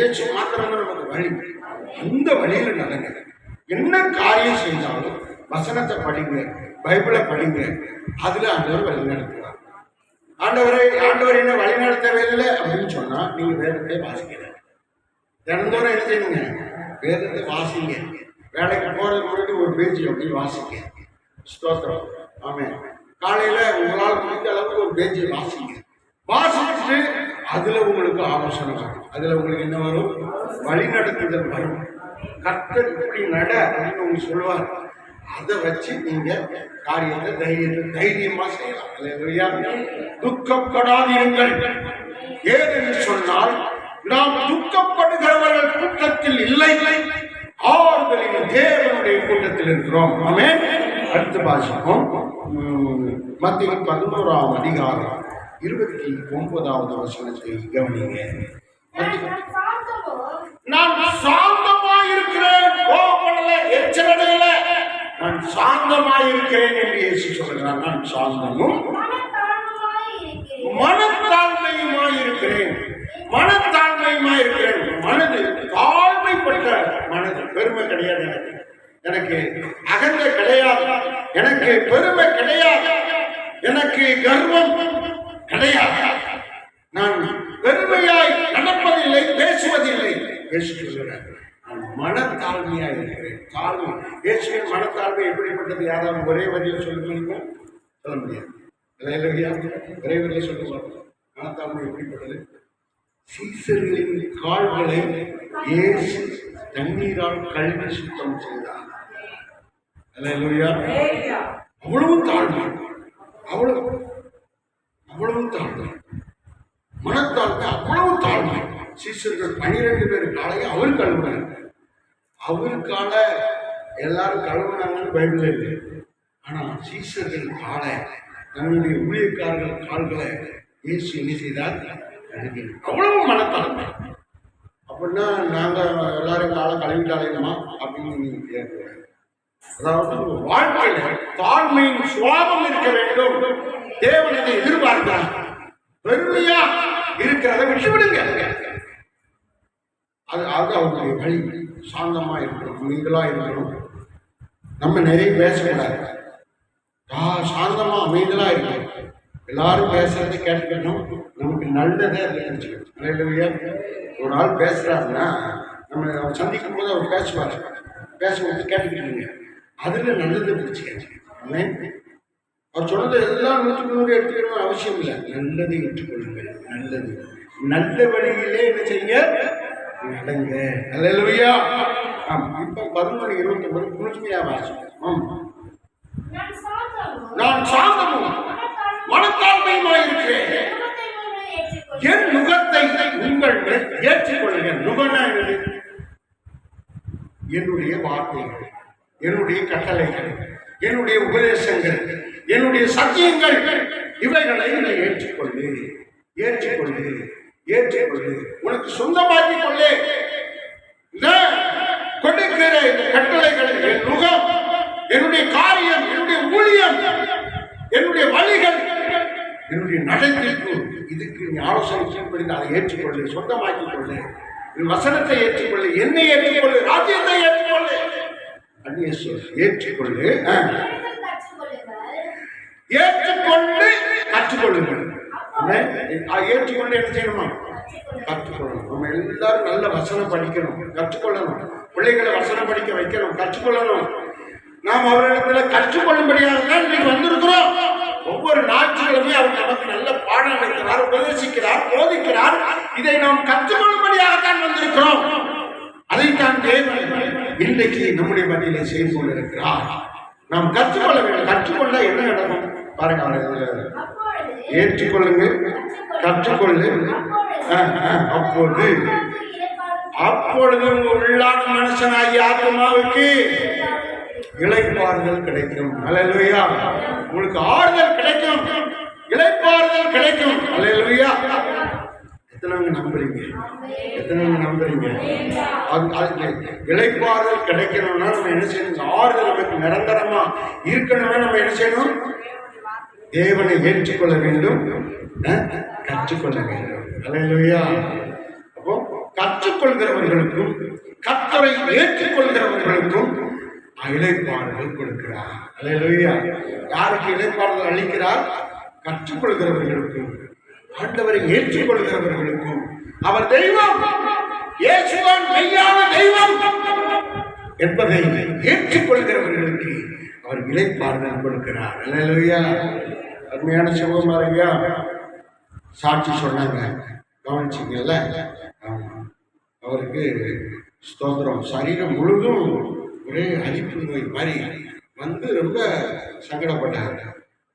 ஏச்சு மாத்திரம் நமக்கு வழி. அந்த வழியில நடங்க. என்ன காரியம் செய்தாலும் வசனத்தை படிங்க, பைபிளை படிங்க, அதுல ஆண்டவர் வழி நடத்துவார். ஆண்டவர் என்ன வழி நடத்தவே இல்லை அப்படின்னு சொன்னா நீங்க வேதத்தை வாசிக்கல. ஆண்டவர் என்ன வழி நடத்துவார்? வசனத்தை படிங்க, பைபிளை படிங்க, அதுல ஆண்டவர் வழி நடத்துவார். ஆண்டவரே, ஆண்டவர் என்ன வழி நடத்தவே இல்லை அப்படின்னு சொன்னா நீங்க வேதத்தை வாசிக்கல. ஆண்டவரே, ஆண்டவர் என்ன வழி நடத்தவே இல்லை அப்படின்னு சொன்னா நீங்க வேதத்தை வாசிக்கல. தினந்தோறும் என்ன செய்யுங்க? வேதத்தை வாசிங்க. வேலைக்கு போறதுக்கு முன்னாடி ஒரு பேஜ் அப்படி வாசிங்க. ஸ்தோத்திரம். ஆமென். காலையில உங்களால் முடிந்த அளவுக்கு ஒரு பேஜை வாசிங்க. வாசிச்சுட்டு அதுல உங்களுக்கு ஆலோசனை வரும். அதுல உங்களுக்கு என்ன வரும்? வழிநடத்துதல் வரும். கர்த்தர் இப்படி நட அப்படின்னு உங்களுக்கு சொல்லுவார். அதை வச்சு நீங்க காரியத்தை தைரியமா செய்யலாம். அல்லேலூயா. துக்கப்படாதீர்கள். ஏனென்று சொன்னால் நாம் துக்கப்படுகிறவர்கள் கூட்டத்தில் இல்லை, ஆறுதலின் தேவனுடைய கூட்டத்தில் இருக்கிறோம். ஆமென். அடுத்த வாசிப்போம். மத்திய 11ஆம் அதிகாரம் 29வது வசனத்தை கவனிங்க. நான் சாந்தமாயிருக்கிறேன், கோபப்படல, எச்சரிக்கையில நான் சாந்தமாயிருக்கிறேன் என்று இயேசு சொல்கிறார். நான் சாந்தமும் மனத்தாழ்மையுமாயிருக்கிறேன். மனத்தாழ்மையுமாயிருக்கிறேன். மனது தாழ்மைப்பட்ட மனது. பெருமை கிடையாது எனக்கு அகந்தை கிடையாது, எனக்கு பெருமை கிடையாது, எனக்கு கர்வம் கிடையாது. நான் பெருமையாய் நடப்பதில்லை, பேசுவதில்லை. பேசுகிறேன். நான் மனத்தாழ்மையாக இருக்கிறேன். தாழ்மை. இயேசுவின் மனத்தாழ்மை எப்படிப்பட்டது? யாராவது ஒரே வரியில் சொல்ல முடியுமா? சொல்ல முடியாது. ஒரே வரியில் சொல்லுவாங்க. மனத்தாழ்மை எப்படிப்பட்டது? சீசர்களின் கால்களை இயேசு தண்ணீரால் கழுவி சுத்தம் செய்தார். அல்லேலூயா. அவ்வளவு தாழ்மை, அவ்வளவு தாழ்மை, மனத்தாழ்மை, அவ்வளவு தாழ்மை. சீசர்கள் 12 பேர் காலையை அவர் கழுவினார். அவர் கால எல்லாரும் கழுவினாங்கன்னு பைபிள் இல்லை. ஆனா சீசர்கள் காலை, தன்னுடைய ஊழியக்காரர்கள் கால்களை இயேசு என்ன செய்தார்? அவ்வளவு மனத்தாழ்மை. அப்படின்னா நாங்க எல்லாரும் காலை கழுவிட்டாலேமா அப்படின்னு நீங்க கேட்கக்கூடாது. அதாவது வாழ்க்கையில தாழ்மையின் சுவாபம் இருக்க வேண்டும். தேவன் இதை எதிர்பார்க்கிறார். பெருமையா இருக்கிறத விட்டுவிடுங்க. அது அவருடைய வழி. சாந்தமா இருக்கணும், அமைதலா இருக்கணும். நம்ம நிறைய பேசக்கூடாது. சாந்தமா அமைதலா இருக்கணும். எல்லாரும் பேசுறதை கேட்டுக்கணும். நமக்கு நல்லதை தெரிஞ்சுக்கணும். ஒரு ஆள் பேசுறாருன்னா நம்ம சந்திக்கும் போது அவர் பேசுவார். பேசும்போது கேட்டுக்கிட்டு அதுல நல்லதை பிடிச்சிக்க. அவர் சொன்னது எல்லாம் 100% எடுத்துக்கணும் அவசியம் இல்லை. நல்லதை ஏற்றுக்கொள்ளுங்கள். நல்லது நல்ல வழியிலே என்ன செய்ய நடங்க. அல்லேலூயா. இப்ப 11:29 முழுமையா வாசிப்போம். நான் சாந்தமும் மனத்தாழ்மையுமாயிருக்கிறேன். என் நுகத்தை உங்கள் ஏற்றுக்கொள்ளுங்கள். நுகனா என்னுடைய வார்த்தைகள், என்னுடைய கட்டளைகள், என்னுடைய உபதேசங்கள், என்னுடைய சத்தியங்கள், இவைகளை நீ ஏற்றுக்கொள்ளு. ஏற்றுக்கொள்ளு, ஏற்றுக்கொள்ளு. உனக்கு சொந்தமாக்கிக் கொள்ளு. கொடுக்கிற இந்த கட்டளைகள், என் நுகம், என்னுடைய காரியம், என்னுடைய ஊழியம், என்னுடைய வழிகள், என்னுடைய நடத்திற்கு இதுக்கு நீ ஆலோசனை செய்யப்படுங்க. அதை ஏற்றுக்கொள்ளு, சொந்தமாக்கிக் கொள்ளு. வசனத்தை ஏற்றுக்கொள்ளு, என்னை ஏற்றுக்கொள்ளு, ராஜ்யத்தை ஏற்றுக்கொள்ளு. ஏற்றுக்கொள்ளு, ஏற்றுக்கொண்டு கற்றுக்கொள்ளுங்கள். ஏற்றுக்கொண்டு என்ன செய்யணுமா? கற்றுக்கொள்ளணும். நம்ம எல்லாரும் நல்ல வசனம் படிக்கணும், கற்றுக்கொள்ளணும். பிள்ளைகளை வசனம் படிக்க வைக்கணும், கற்றுக்கொள்ளணும். நாம் அவரிடத்துல கற்றுக்கொள்ளும்படியாக தான் இன்னைக்கு வந்திருக்கிறோம். ஒவ்வொரு ஞாயிற்றுக்கிழமையும் அவர் நமக்கு நல்ல பாடம் அளிக்கிறார், உபதேசிக்கிறார், போதிக்கிறார். இதை நாம் கற்றுக்கொள்ளும்படியாக தான் வந்திருக்கிறோம். அதைத்தான் தேவன் இன்றைக்கு நம்முடைய மத்தியிலே செய்து கொண்டிருக்கிறார். நாம் கற்றுக்கொள்ள வேண்டும். கற்றுக்கொள்ள என்ன நடக்கும் பாருங்க. அவர் ஏற்றுக்கொள்ளுங்கள், கற்றுக்கொள்ளு. அப்பொழுது உள்ளான மனுஷனாகிய ஆத்மாவுக்கு இளைப்பாறுதல் கிடைக்கும். அல்லேலூயா. உங்களுக்கு ஆறுதல் கிடைக்கும், இளைப்பாறுதல் கிடைக்கும். அல்லேலூயா. எத்தனை நம்புறீங்க? எத்தனை நம்புறீங்க? இளைப்பாறுதல் கிடைக்கணும்னா நம்ம என்ன செய்யணும்? ஆறுதல் நமக்கு நிரந்தரமா இருக்கணும்னா நம்ம என்ன செய்யணும்? தேவனை ஏற்றுக்கொள்ள வேண்டும், கற்றுக்கொள்ள வேண்டும். அல்லேலூயா. அப்போ கற்றுக்கொள்கிறவர்களுக்கும் கர்த்தரை ஏற்றுக்கொள்கிறவர்களுக்கும் இளைப்பாறுதல் கொடுக்கிறார். அல்லேலூயா. யாருக்கு இளைப்பாறுதல் அளிக்கிறார்? கற்றுக்கொள்கிறவர்களுக்கும் ஆண்டவரை ஏற்றுக்கொள்கிறவர்களுக்கும். அவர் தெய்வம், இயேசுவான் மெய்யான தெய்வம் என்பதை ஏற்றுக்கொள்கிறவர்களுக்கு அவர் இளைப்பாறுதல் கொடுக்கிறார். அல்லேலூயா. அருமையான சிவகுமாரையா சாட்சி சொன்னாங்க, கவனிச்சிங்கல்ல? அவருக்கு ஸ்தோத்திரம். சரீரம் முழுதும் ஒரே அரிப்பு நோய் மாதிரி வந்து ரொம்ப சங்கடப்பட்டாங்க.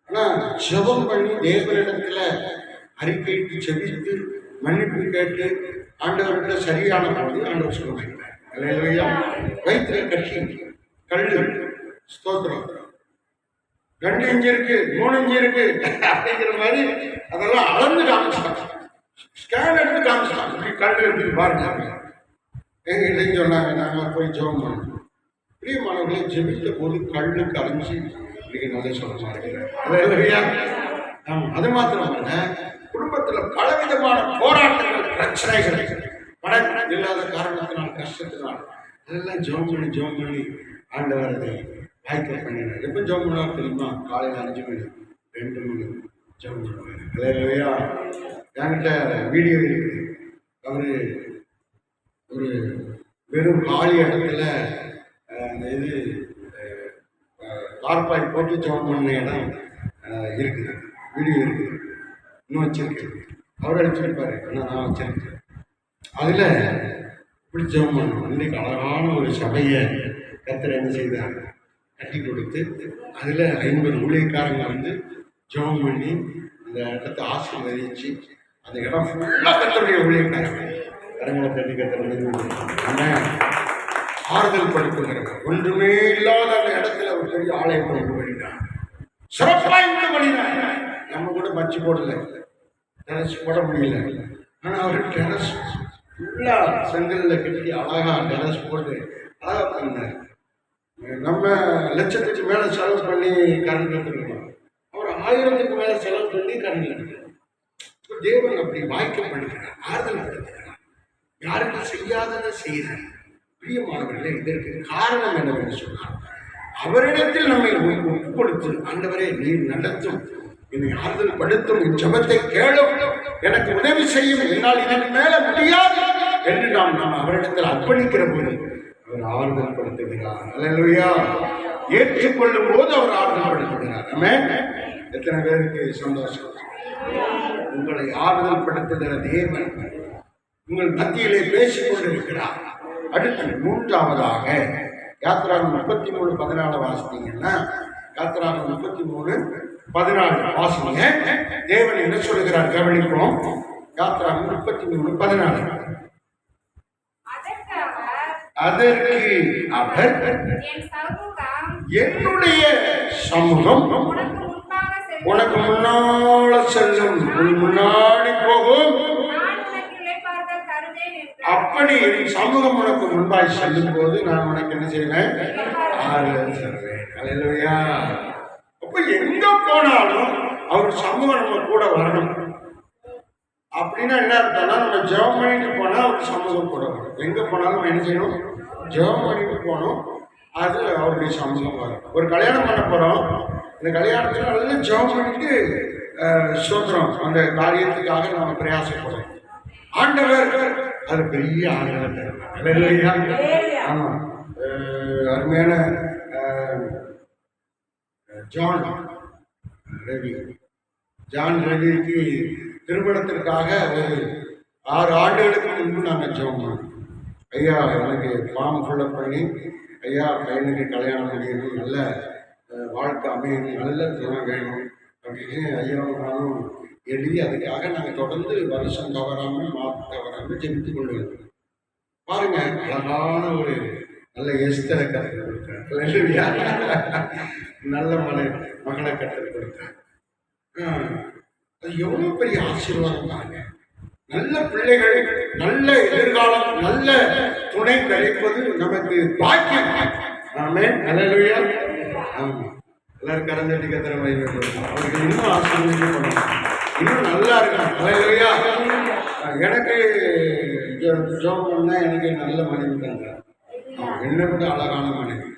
ஆனால் ஜெபம் பண்ணி தேவனிடத்துல அறிக்கையிட்டு செபித்து மன்னிப்பு கேட்டு ஆண்டவர்கிட்ட சரியான போது ஆண்டவர் சொல்லுவாங்க. அல்லேலூயா. வயிற்றுல கட்டி கல்லு ஸ்தோத்திரம் 2 இன்ச்சு இருக்கு 3 இன்ச்சு இருக்கு அப்படிங்கிற மாதிரி அதெல்லாம் அளந்து காமிச்சாங்க. ஸ்கேன் எடுத்து காமிச்சாங்க. இப்படி கல் எடுத்து பாருங்க. எங்க இல்லைன்னு சொன்னாங்க. நாங்கள் போய் ஜெபம் பண்ணோம். பிரியமானவர்களை ஜெபித்த போது கல்லுக்கு அரைஞ்சி இன்னைக்கு நல்ல சொல்லமா இருக்கிறேன். அது மாத்திரமல்ல, குடும்பத்தில் பலவிதமான போராட்டங்கள், பிரச்சனைகள், பணம் இல்லாத காரணத்தினால், கஷ்டத்தினால் அதெல்லாம் ஜெபம் பண்ணி ஆண்டவர் அதை வாய்க்க பண்ணினார். எப்போ ஜெபம் பண்ணுவார் தெரியுமா? காலையில் 5 மணி 2 மணி ஜெபம் பண்ணுவார். இல்லையா? என்கிட்ட வீடியோ இருக்குது. அவர் ஒரு வெறும் காலி இடத்துல இது தார்பாய் போட்டு ஜெபம் பண்ண இடம் இருக்குது. வீடியோ இருக்குது. இன்னும் வச்சிருக்கேன். அவர் அடிச்சிருப்பாரு. ஆனால் நான் வச்சிருக்கேன். அதில் இப்படி ஜெபம் பண்ணணும். இன்றைக்கு அழகான ஒரு சபையை கர்த்தர் என்ன செய்தாங்க, கட்டி கொடுத்து அதில் 50 ஊழியக்காரங்க வந்து ஜெபம் பண்ணி அந்த இடத்தை ஆசீர்வதிச்சு அந்த இடம் ஃபுல்லாக கர்த்தருடைய ஊழியக்காரங்க கரங்களை தட்டி கர்த்தர் ஆறுதல் படுத்துகிறவர். ஒன்றுமே இல்லாத அந்த இடத்துல ஒரு பெரிய ஆலயத்தை உண்டு பண்ணிட்டாங்க. சிறப்பாக உண்டு பண்ணினாங்க. நம்ம கூட மச்சு போடல, டெரஸ் போட முடியல. ஆனால் அவர் டெரஸ் ஃபுல்லாக செங்கலில் கட்டி அழகாக டெரஸ் போட்டு அழகாக பண்ணார். நம்ம லட்சத்துக்கு மேலே செலவு பண்ணி கரண்ட் எடுத்துருக்கோம். அவர் 1000க்கு மேலே செலவு பண்ணி கரண்ட் எடுத்துருக்கோம். இப்போ தேவன் அப்படி வாய்க்கப்படுகிறார், ஆறுதல் படுத்துகிறார், யாருக்கு செய்யாததை செய்கிறார். பிரியமானவர்களே, இதற்கு காரணம் என்னவென்று சொன்னார், அவரிடத்தில் நம்மை ஒப்பு கொடுத்து, ஆண்டவரே நீர் நடத்தும், என்னை ஆறுதல் படுத்தும், என் ஜெபத்தை கேளும், எனக்கு உதவி செய்யும், என்னால் இதற்கு மேல முடியாது என்று நாம் அவரிடத்தில் அர்ப்பணிக்கிற போது அவர் ஆறுதல் படுத்துகிறார். அல்லேலூயா. ஏற்றுக்கொள்ளும் போது அவர் ஆறுதல் படுத்துகிறார். ஆமென். எத்தனை பேருக்கு சந்தோஷம்? உங்களை ஆறுதல் படுத்துகிற தேவன் உங்கள் மத்தியிலே பேசிக் கொண்டிருக்கிறார். அடுத்து 3ஆவதாக யாத்திராகமம் 33:14 வாசித்தீங்கன்னா, யாத்திராகமம் 33:14 வாசிங்க. தேவன் என்ன சொல்லுகிறார் கவனிப்போம். யாத்திராகமம் 33:14. அதற்கு அவர் என்னுடைய சமூகம் உனக்கு முன்னால செல்லும், முன்னாடி போகும், அப்படி என் சமூகம் உனக்கு முன்பாய் செல்லும் போது நான் உனக்கு என்ன செய்வேன்? ஆறுதல் தருவேன். அல்லேலூயா. அப்ப எங்க போனாலும் அவர் சமூகம் நம்ம கூட வரணும். அப்படின்னா என்ன அர்த்தம்னா, நம்ம ஜெபம் பண்ணிட்டு போனா அவர் சமூகம் கூட வரும். எங்க போனாலும் என்ன செய்யணும்? ஜெபம் பண்ணிட்டு போகணும். அது அவருடைய சமூகம் வரும். ஒரு கல்யாணம் பண்ண போறோம். இந்த கல்யாணத்துல நல்லா ஜெபம் பண்ணிட்டு சொல்றோம், அந்த காரியத்துக்காக நாம பிரயாசப்படுறோம். ஆண்டவர் அது பெரிய ஆறுதலை தருவார். ஆமா, அருமையான ஜான் ரவிக்கு திருமணத்திற்காக ஒரு 6 ஆண்டுகளுக்கு முன்பு நாங்கள் ஜெபம் பண்ணோம். ஐயா எனக்கு ஃபார்ம் ஃபில்அப் பண்ணி, ஐயா பையனுக்கு கல்யாணம் முடியணும், நல்ல வாழ்க்கை அமையணும், நல்ல துணை வேணும் அப்படின்னு ஐயாவும் நானும் எழுதி அதுக்காக நாங்கள் தொடர்ந்து வருஷம் தவறாமல் மாதம் தவறாமல் ஜெபித்து கொண்டு வந்தோம். பாருங்க, அழகான ஒரு நல்ல எஸ்தரை கற்றுக் கொடுத்தார், நல்ல மகளை கற்றுக் கொடுத்தார். அது எவ்வளோ பெரிய ஆசீர்வாதம் தாங்க. நல்ல பிள்ளைகள், நல்ல எதிர்காலம், நல்ல துணை கிடைப்பது நமக்கு பாக்கியம். ஆமென். அல்லேலூயா. ஆமாம், எல்லாரும் கரந்தட்டி கத்திர அவருக்கு இன்னும் ஆசீர்வாதம், இன்னும் நல்லா இருக்காங்க. அல்லேலூயா. எனக்கு ஜெபம் பண்ணால் எனக்கு நல்ல மனைவி தாங்க. என்னை விட அழகான மனைவி,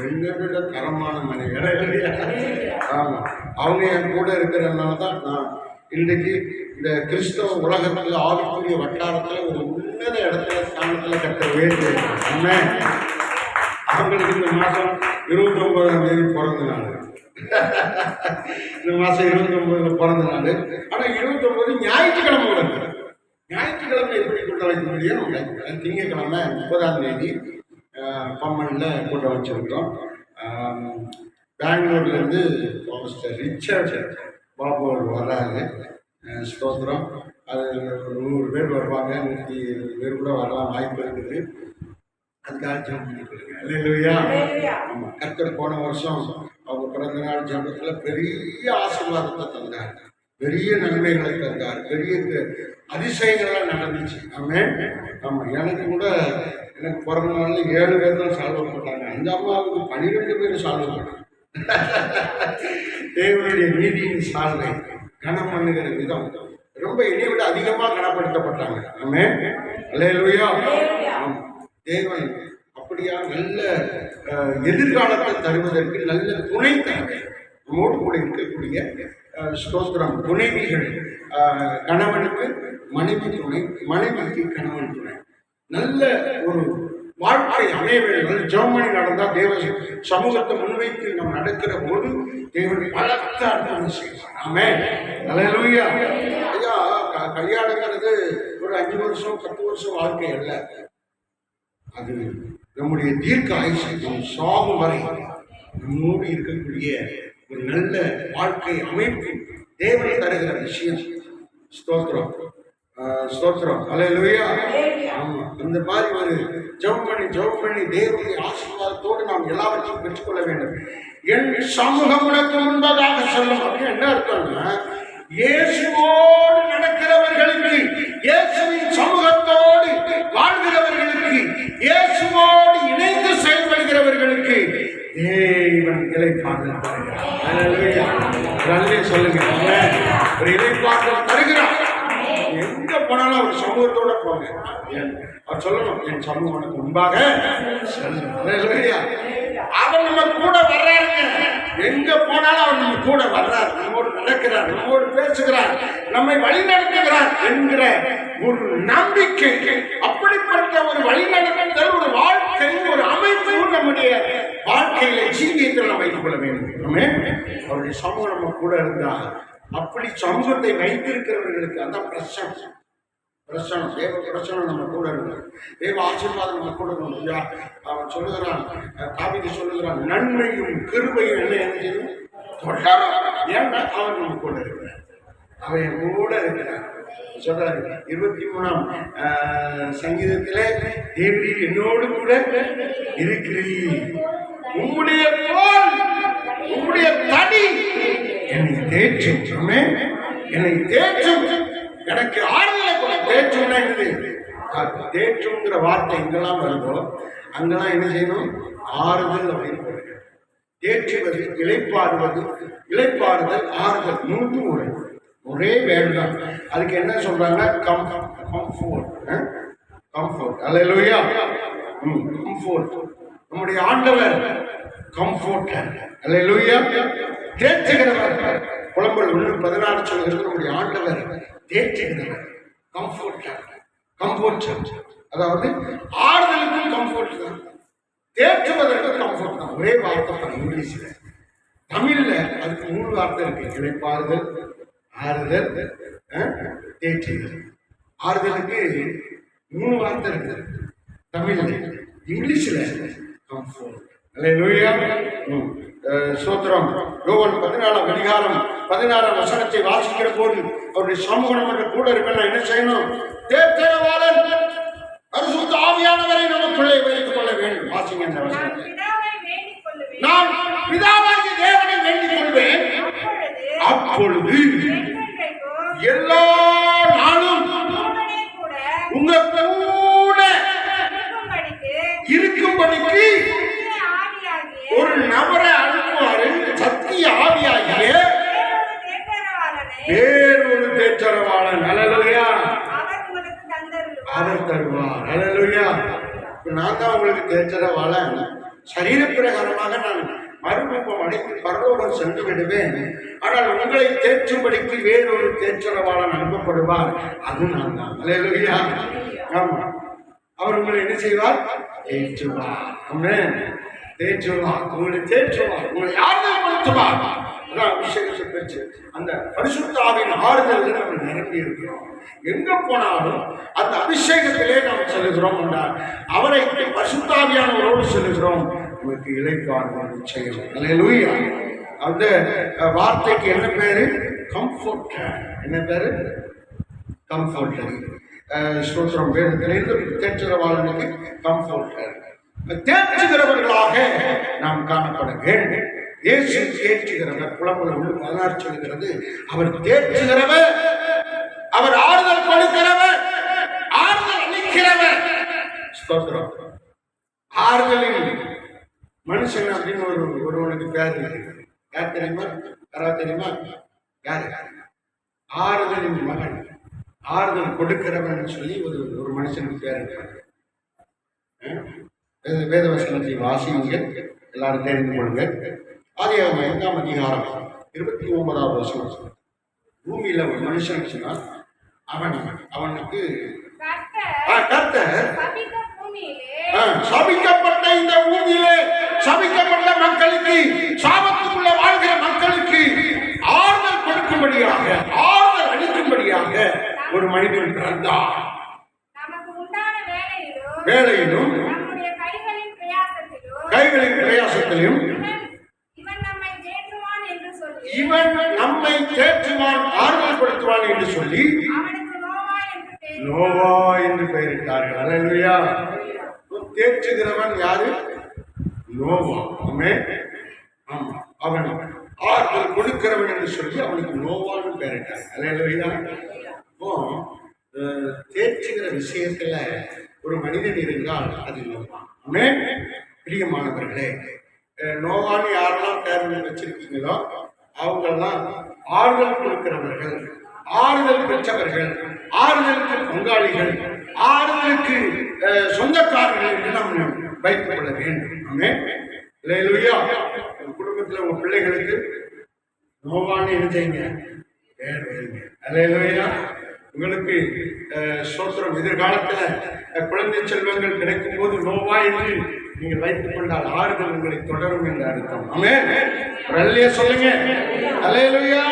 என்னை விட தரமான மனைவி. ஆமாம், அவங்க என் கூட இருக்கிறதுனால தான் நான் இன்றைக்கு இந்த கிறிஸ்தவ உலகத்தில் ஆவிக்குரிய வட்டாரத்தில் ஒரு உன்னத இடத்துல ஸ்தானத்தில் கர்த்தர் உயர்த்தி வைக்கிறார். அவங்களுக்கு இந்த மாதம் 29ஆம் தேதி பிறந்த நாள். இந்த மாதம் 29 பிறந்த நாள். ஆனால் 29 ஞாயிற்றுக்கிழமை வருது. ஞாயிற்றுக்கிழமை எப்படி கூட்ட வைக்க முடியும்? திங்கட்கிழமை 30ஆம் தேதி பம்மனில் கூட்ட வச்சுருக்கோம். பெங்களூர்லேருந்து மிஸ்டர் ரிச்சர்ட் பாபு வர்றாங்க. ஸ்தோத்திரம். அது 100 பேர் வருவாங்க, 120 பேர் கூட வரலாம், வாய்ப்பு இருக்குது. அதுக்காக ஜெபம் பண்ணி கொடுங்க. அல்லேலூயா. ஆமாம், கர்த்தர் போன வருஷம் அவங்க பிறந்த நாள் ஜெபத்தில் பெரிய ஆசீர்வாதத்தை தந்தார், பெரிய நன்மைகளை தந்தார், பெரிய அதிசயங்கள்லாம் நடந்துச்சு. ஆமென். ஆமாம், எனக்கு கூட எனக்கு பிறந்த நாளில் 7 பேர் தான் சால்வ் போட்டாங்க. அந்த அம்மாவுக்கு 12 பேர் சால்வ் போட்டாங்க. தேவனுடைய நீதியின் சால்வை கனம் பண்ணுகிற விதம் ரொம்ப என்னை விட அதிகமாக கனப்படுத்தப்பட்டாங்க. ஆமென். அல்லேலூயா. ஆமாம், தேவன் அப்படியா நல்ல எதிர்காலத்தை தருவதற்கு நல்ல துணை தந்தை நம்மோடு கூட இருக்கக்கூடிய ஸ்தோத்திரம் துணைவிகள். கணவனுக்கு மனைவி துணை, மனைவிக்கு கணவன் துணை. நல்ல ஒரு வாழ்க்கை அமைய வேண்டும். ஜெர்மனி நடந்தால் தேவ சமூகத்தை முன்வைத்து நாம் நடக்கிற போது தேவன் பலத்த அர்த்தம் செய்வார். ஆமென். அல்லேலூயா. ஐயா, கல்யாணங்கிறது ஒரு 5 வருஷம் 10 வருஷம் வாழ்க்கை அல்ல. அது நம்முடைய தீர்க்க ஆயுசு சாகும் வரை நம்மோடு இருக்கக்கூடிய ஒரு நல்ல வாழ்க்கை அமைப்பு தேவனை தருகிற விஷயம். ஸ்தோத்திரம் ஸ்தோத்திரம். அல்லேலூயா. ஆமாம், அந்த மாதிரி ஒரு ஜெபம் பண்ணி தேவனுடைய ஆசீர்வாதத்தோடு நாம் எல்லாவற்றையும் பெற்றுக்கொள்ள வேண்டும். என் சமூகம் உனக்கு முன்பதாக சொல்லும் அப்படின்னு என்ன அர்த்தம்னா, இயேசுவோடு நடக்கிறவர்களுக்கு, இயேசுவின் சமூகத்தோடு வாழ்கிறவர்களுக்கு, இயேசுவோடு இணைந்து செயல்படுகிறவர்களுக்கு தேவன் இளைப்பாறுதல் தருகிறார். சொல்லுங்க, ஒரு இளைப்பாறுதல் தருகிறார். எங்க போனாலும் அவர் சமூகத்தோட போங்க. அவர் சொல்லணும், என் சமூகம் உனக்கு முன்பாக அவர் நம்ம கூட வர்றாருங்க. எங்க போனாலும் அவர் நம்ம கூட வர்றார், நம்மோடு நடக்கிறார், நம்மோடு பேசுகிறார், நம்மை வழிநடத்துகிறார் என்கிற ஒரு நம்பிக்கை. அப்படிப்பட்ட ஒரு வழிநடத்துதல், ஒரு வாழ்க்கை, ஒரு அமைப்பு நம்முடைய வாழ்க்கையில ஜீவியத்தில் நம்ம வைத்துக் கொள்ள வேண்டும். அவருடைய சமூகம் நம்ம கூட இருந்தால், அப்படி சமூகத்தை வைத்திருக்கிறவர்களுக்கு அந்த பிரச்சனை தேவ பிரச்சனை நம்ம கூட இருக்கு, தேவ ஆசீர்வாதம் நம்ம கூட இருக்கணும். அவன் சொல்லுகிறான், தாவீது சொல்லுகிறான், நன்மையும் கிருபையும் என்ன தொடரும். ஏன்னா அவன் நம்ம கூட இருக்கிறார், அவன் கூட இருக்கிறார். சொல்றாரு 23ஆம் சங்கீதத்திலே, தேவரீர் என்னோடு கூட இருக்கிறீர், உம்முடைய கோல் உம்முடைய தடி என்னை தேற்றும், என்னை தேற்றும், எனக்கு ஆறுதலை தேற்றும்னா என்னது? தேற்றுங்கிற வார்த்தை எங்கெல்லாம் வருதோ அங்கெல்லாம் என்ன செய்யணும்? ஆறுதல் அப்படின்னு போடுங்க. தேற்றுவது, இளைப்பாறுவது, இளைப்பாறுதல், ஆறுதல், மூன்று ஒரே வேர்டு தான். அதுக்கு என்ன சொல்றாங்கன்னா கம்ஃபோர்ட். அல்லேலூயா. கம்ஃபோர்ட். நம்முடைய ஆண்டவர் கம்ஃபோர்ட்டர். அல்லேலூயா. தேற்றுகிறவர். புலம்பல் 1:16 சொல்கிறது, நம்முடைய ஆண்டவர் தேற்றுகிறவர், கம்ஃபோர்ட்டர். அதாவது ஆறுதலுக்கும் கம்ஃபோர்ட் தான், தேற்றுவதற்கு கம்ஃபோர்ட் தான். ஒரே வார்த்தை இங்கிலீஷ்ல. தமிழ்ல அதுக்கு 3 வார்த்தை இருக்கு: இளைப்பாறுதல், ஆறுதல், தேற்றுதல். ஆறுதலுக்கு 3 வார்த்தை இருக்கு தமிழ்ல. இங்கிலீஷ்ல கம்ஃபோர்ட். அல்லேலூயா. ஸ்தோத்திரம். யோவான் 14ஆம் அதிகாரம் 16ஆம் வசனத்தை வாசிக்கிற போது, அவருடைய சமூகம் நம்ம கூட இருக்கலாம். என்ன செய்யணும்? தேற்றரவாளன் பரிசுத்த ஆவியானவரை நமக்குள்ளே வைத்துக் கொள்ள வேண்டும். வாசிங்க அந்த வசனத்தை. நான் பிதாவாகிய தேவனை வேண்டிக் கொள்வேன், அப்பொழுது எல்லா நாளும் உங்க கூட இருக்கும்படிக்கு ஒரு நபரை அனுப்புவாரு. சத்திய ஆவியாகிய வேறொரு தேற்றரவாளன். அல்லேலூயா. அவர் தருவார். அல்லேலூயா. நான் தான் உங்களுக்கு தேற்றரவாளன். சரீர பிரகாரமாக நான் மறுரூபம் அடைந்து பரலோகம் சென்று விடுவேன். ஆனால் உங்களை தேற்றும்படிக்கு வேறொரு தேற்றரவாளன் அனுப்பப்படுவார், அது நான் தான். அல்லேலூயா. ஆமா, அவர் உங்களை என்ன செய்வார்? தேற்றுவார். ஆமென். தேற்றுவார், உங்களை தேற்றுவார், உங்களை ஆறுதல்படுத்துவார். அபிஷேகத்தை பெற்று அந்த பரிசுத்தாவின் ஆறுதல் நம்ம நிரம்பி இருக்கிறோம். எங்க போனாலும் அந்த அபிஷேகத்திலே நாம் செல்லுகிறோம் என்றால் அவரை பரிசுத்தாவியானவரோடு செல்லுகிறோம். நமக்கு இளைப்பாறுதல் நிச்சயம். அல்லேலூயா. அந்த வார்த்தைக்கு என்ன பேரு? கம்ஃபர்டர். என்ன பேரு? கம்ஃபர்டர். ஸ்தோத்திரம். வேதத்திலிருந்து தேற்றுகிறவாளனுக்கு கம்ஃபர்டர். தேற்றுகிறவர்களாக நாம் காணப்பட வேண்டும். இயேசு தேற்றுகிறவர். புலம்பல் 1:16 சொல்கிறது, அவர் தேற்றுகிறவர், அவர் ஆறுதல் கொடுக்கிறவர், ஆறுதல் அளிக்கிறவர். ஸ்தோத்திரம். ஆறுதலின் மனுஷன் அப்படின்னு ஒருவனுக்கு பேர் இருக்கு. யார் தெரியுமா? யாராவது தெரியுமா? யாரு? ஆறுதலின் மகன், ஆறுதல் கொடுக்கிறவன் சொல்லி ஒரு மனுஷனுக்கு பேர் இருக்காங்க. வேதவசனத்தை வாசியுங்கள், எல்லாரும் தெரிந்து கொள்ளுங்கள். ஆதியாகமம் 5ஆம் அதிகாரம் 29வது வசனம். பூமியில ஒரு மனுஷன் சொன்னார், அவனுக்கு சபிக்கப்பட்ட இந்த பூமியிலே சபிக்கப்பட்ட மக்களுக்கு, சாபத்துக்குள்ள வாழ்கிற மக்களுக்கு ஆறுதல் கொடுக்கும்படியாக, ஆறுதல் அளிக்கும்படியாக ஒரு மனிதன் பிறந்தார். வேலையிலும் கைகளின் பிரயாசத்திலும் இவன் நம்மை தேற்றுவான், ஆறுதல் படுத்துவான் என்று சொல்லி நோவா என்று பெயரிட்டார்கள். அல்லேலூயா. தேற்றுகிறவன் யாரு? நோவா. ஆமா, அவன் ஆறுதல் கொடுக்கிறவன் என்று சொல்லி அவனுக்கு நோவான்னு பெயரிட்டார்கள். அல்லேலூயா. இப்போ தேற்றுகிற விஷயத்துல ஒரு மனிதன் இருந்தால் அது நோவா. பிரியமானவர்களே, நோவான்னு யாரெல்லாம் பேர் வச்சிருக்கீங்களோ அவங்கெல்லாம் ஆறுதல் கொடுக்கிறவர்கள், ஆறுதல் பெற்றவர்கள், ஆறுதலுக்கு பங்காளிகள், ஆறுதலுக்கு சொந்தக்காரர்கள் என்று நாம் வைத்துக் கொள்ள வேண்டும். அல்லேலூயா. குடும்பத்தில் உங்க பிள்ளைகளுக்கு நோவான்னு என்ன செய்யுங்க? பேர் வைங்க. அல்லேலூயா. உங்களுக்கு ஸ்தோத்திரம். எதிர்காலத்தில் குழந்தை செல்வங்கள் கிடைக்கும் போது நோவா என்று நீங்கள் வைத்துக் கொண்டால் ஆறுதல் உங்களை தொடரும் என்று அர்த்தம். ஆமென். அல்லேலூயா சொல்லுங்க. அல்லேலூயா.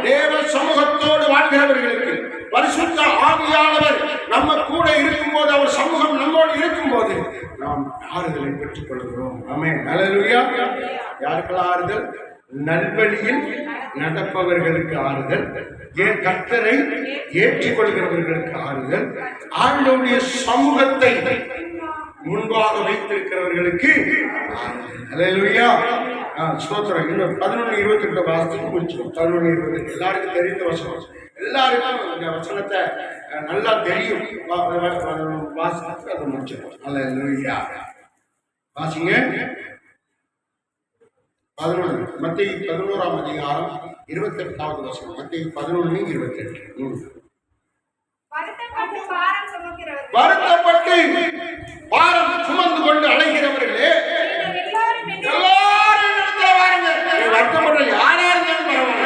தேவ சமூகத்தோடு வாழ்கிறவர்களுக்கு பரிசுத்த ஆவியானவர் நம்ம கூட இருக்கும்போது, அவர் சமூகம் நம்மோடு இருக்கும்போது நாம் ஆறுதலை பெற்றுக் கொள்கிறோம். ஆமென். அல்லேலூயா. யாருக்கெல்லாம் ஆறுதல்? நல்வழியில் நடப்பவர்களுக்கு ஆறுதல், கர்த்தரை ஏற்றுக்கொள்கிறவர்களுக்கு ஆறுதல், ஆண்டவருடைய சமூகத்தை முன்பாக வைத்திருக்கிறவர்களுக்கு ஆறுதல். அல்லேலூயா. ஸ்தோத்திரம். இன்னும் 11:28 வாசத்துக்கு முடிச்சிடும். 11:28 எல்லாருக்கும் தெரிந்த வசனம், எல்லாருக்கும் இந்த வசனத்தை நல்லா தெரியும். வாசித்து அதை முடிச்சிடும். அல்லேலூயா. வாசிங்க. 11 மத்தேயு 11ஆம் அதிகாரம் 28வது வசனம். மத்தேயு 11:28. வருத்தப்பட்டு பாரம் சுமந்து கொண்டு அழைக்கிறவர்களே, எல்லாரும் இடத்துல வாருங்க. வருத்தப்பட்ட யாரா இருந்தாலும் பரவாயில்ல,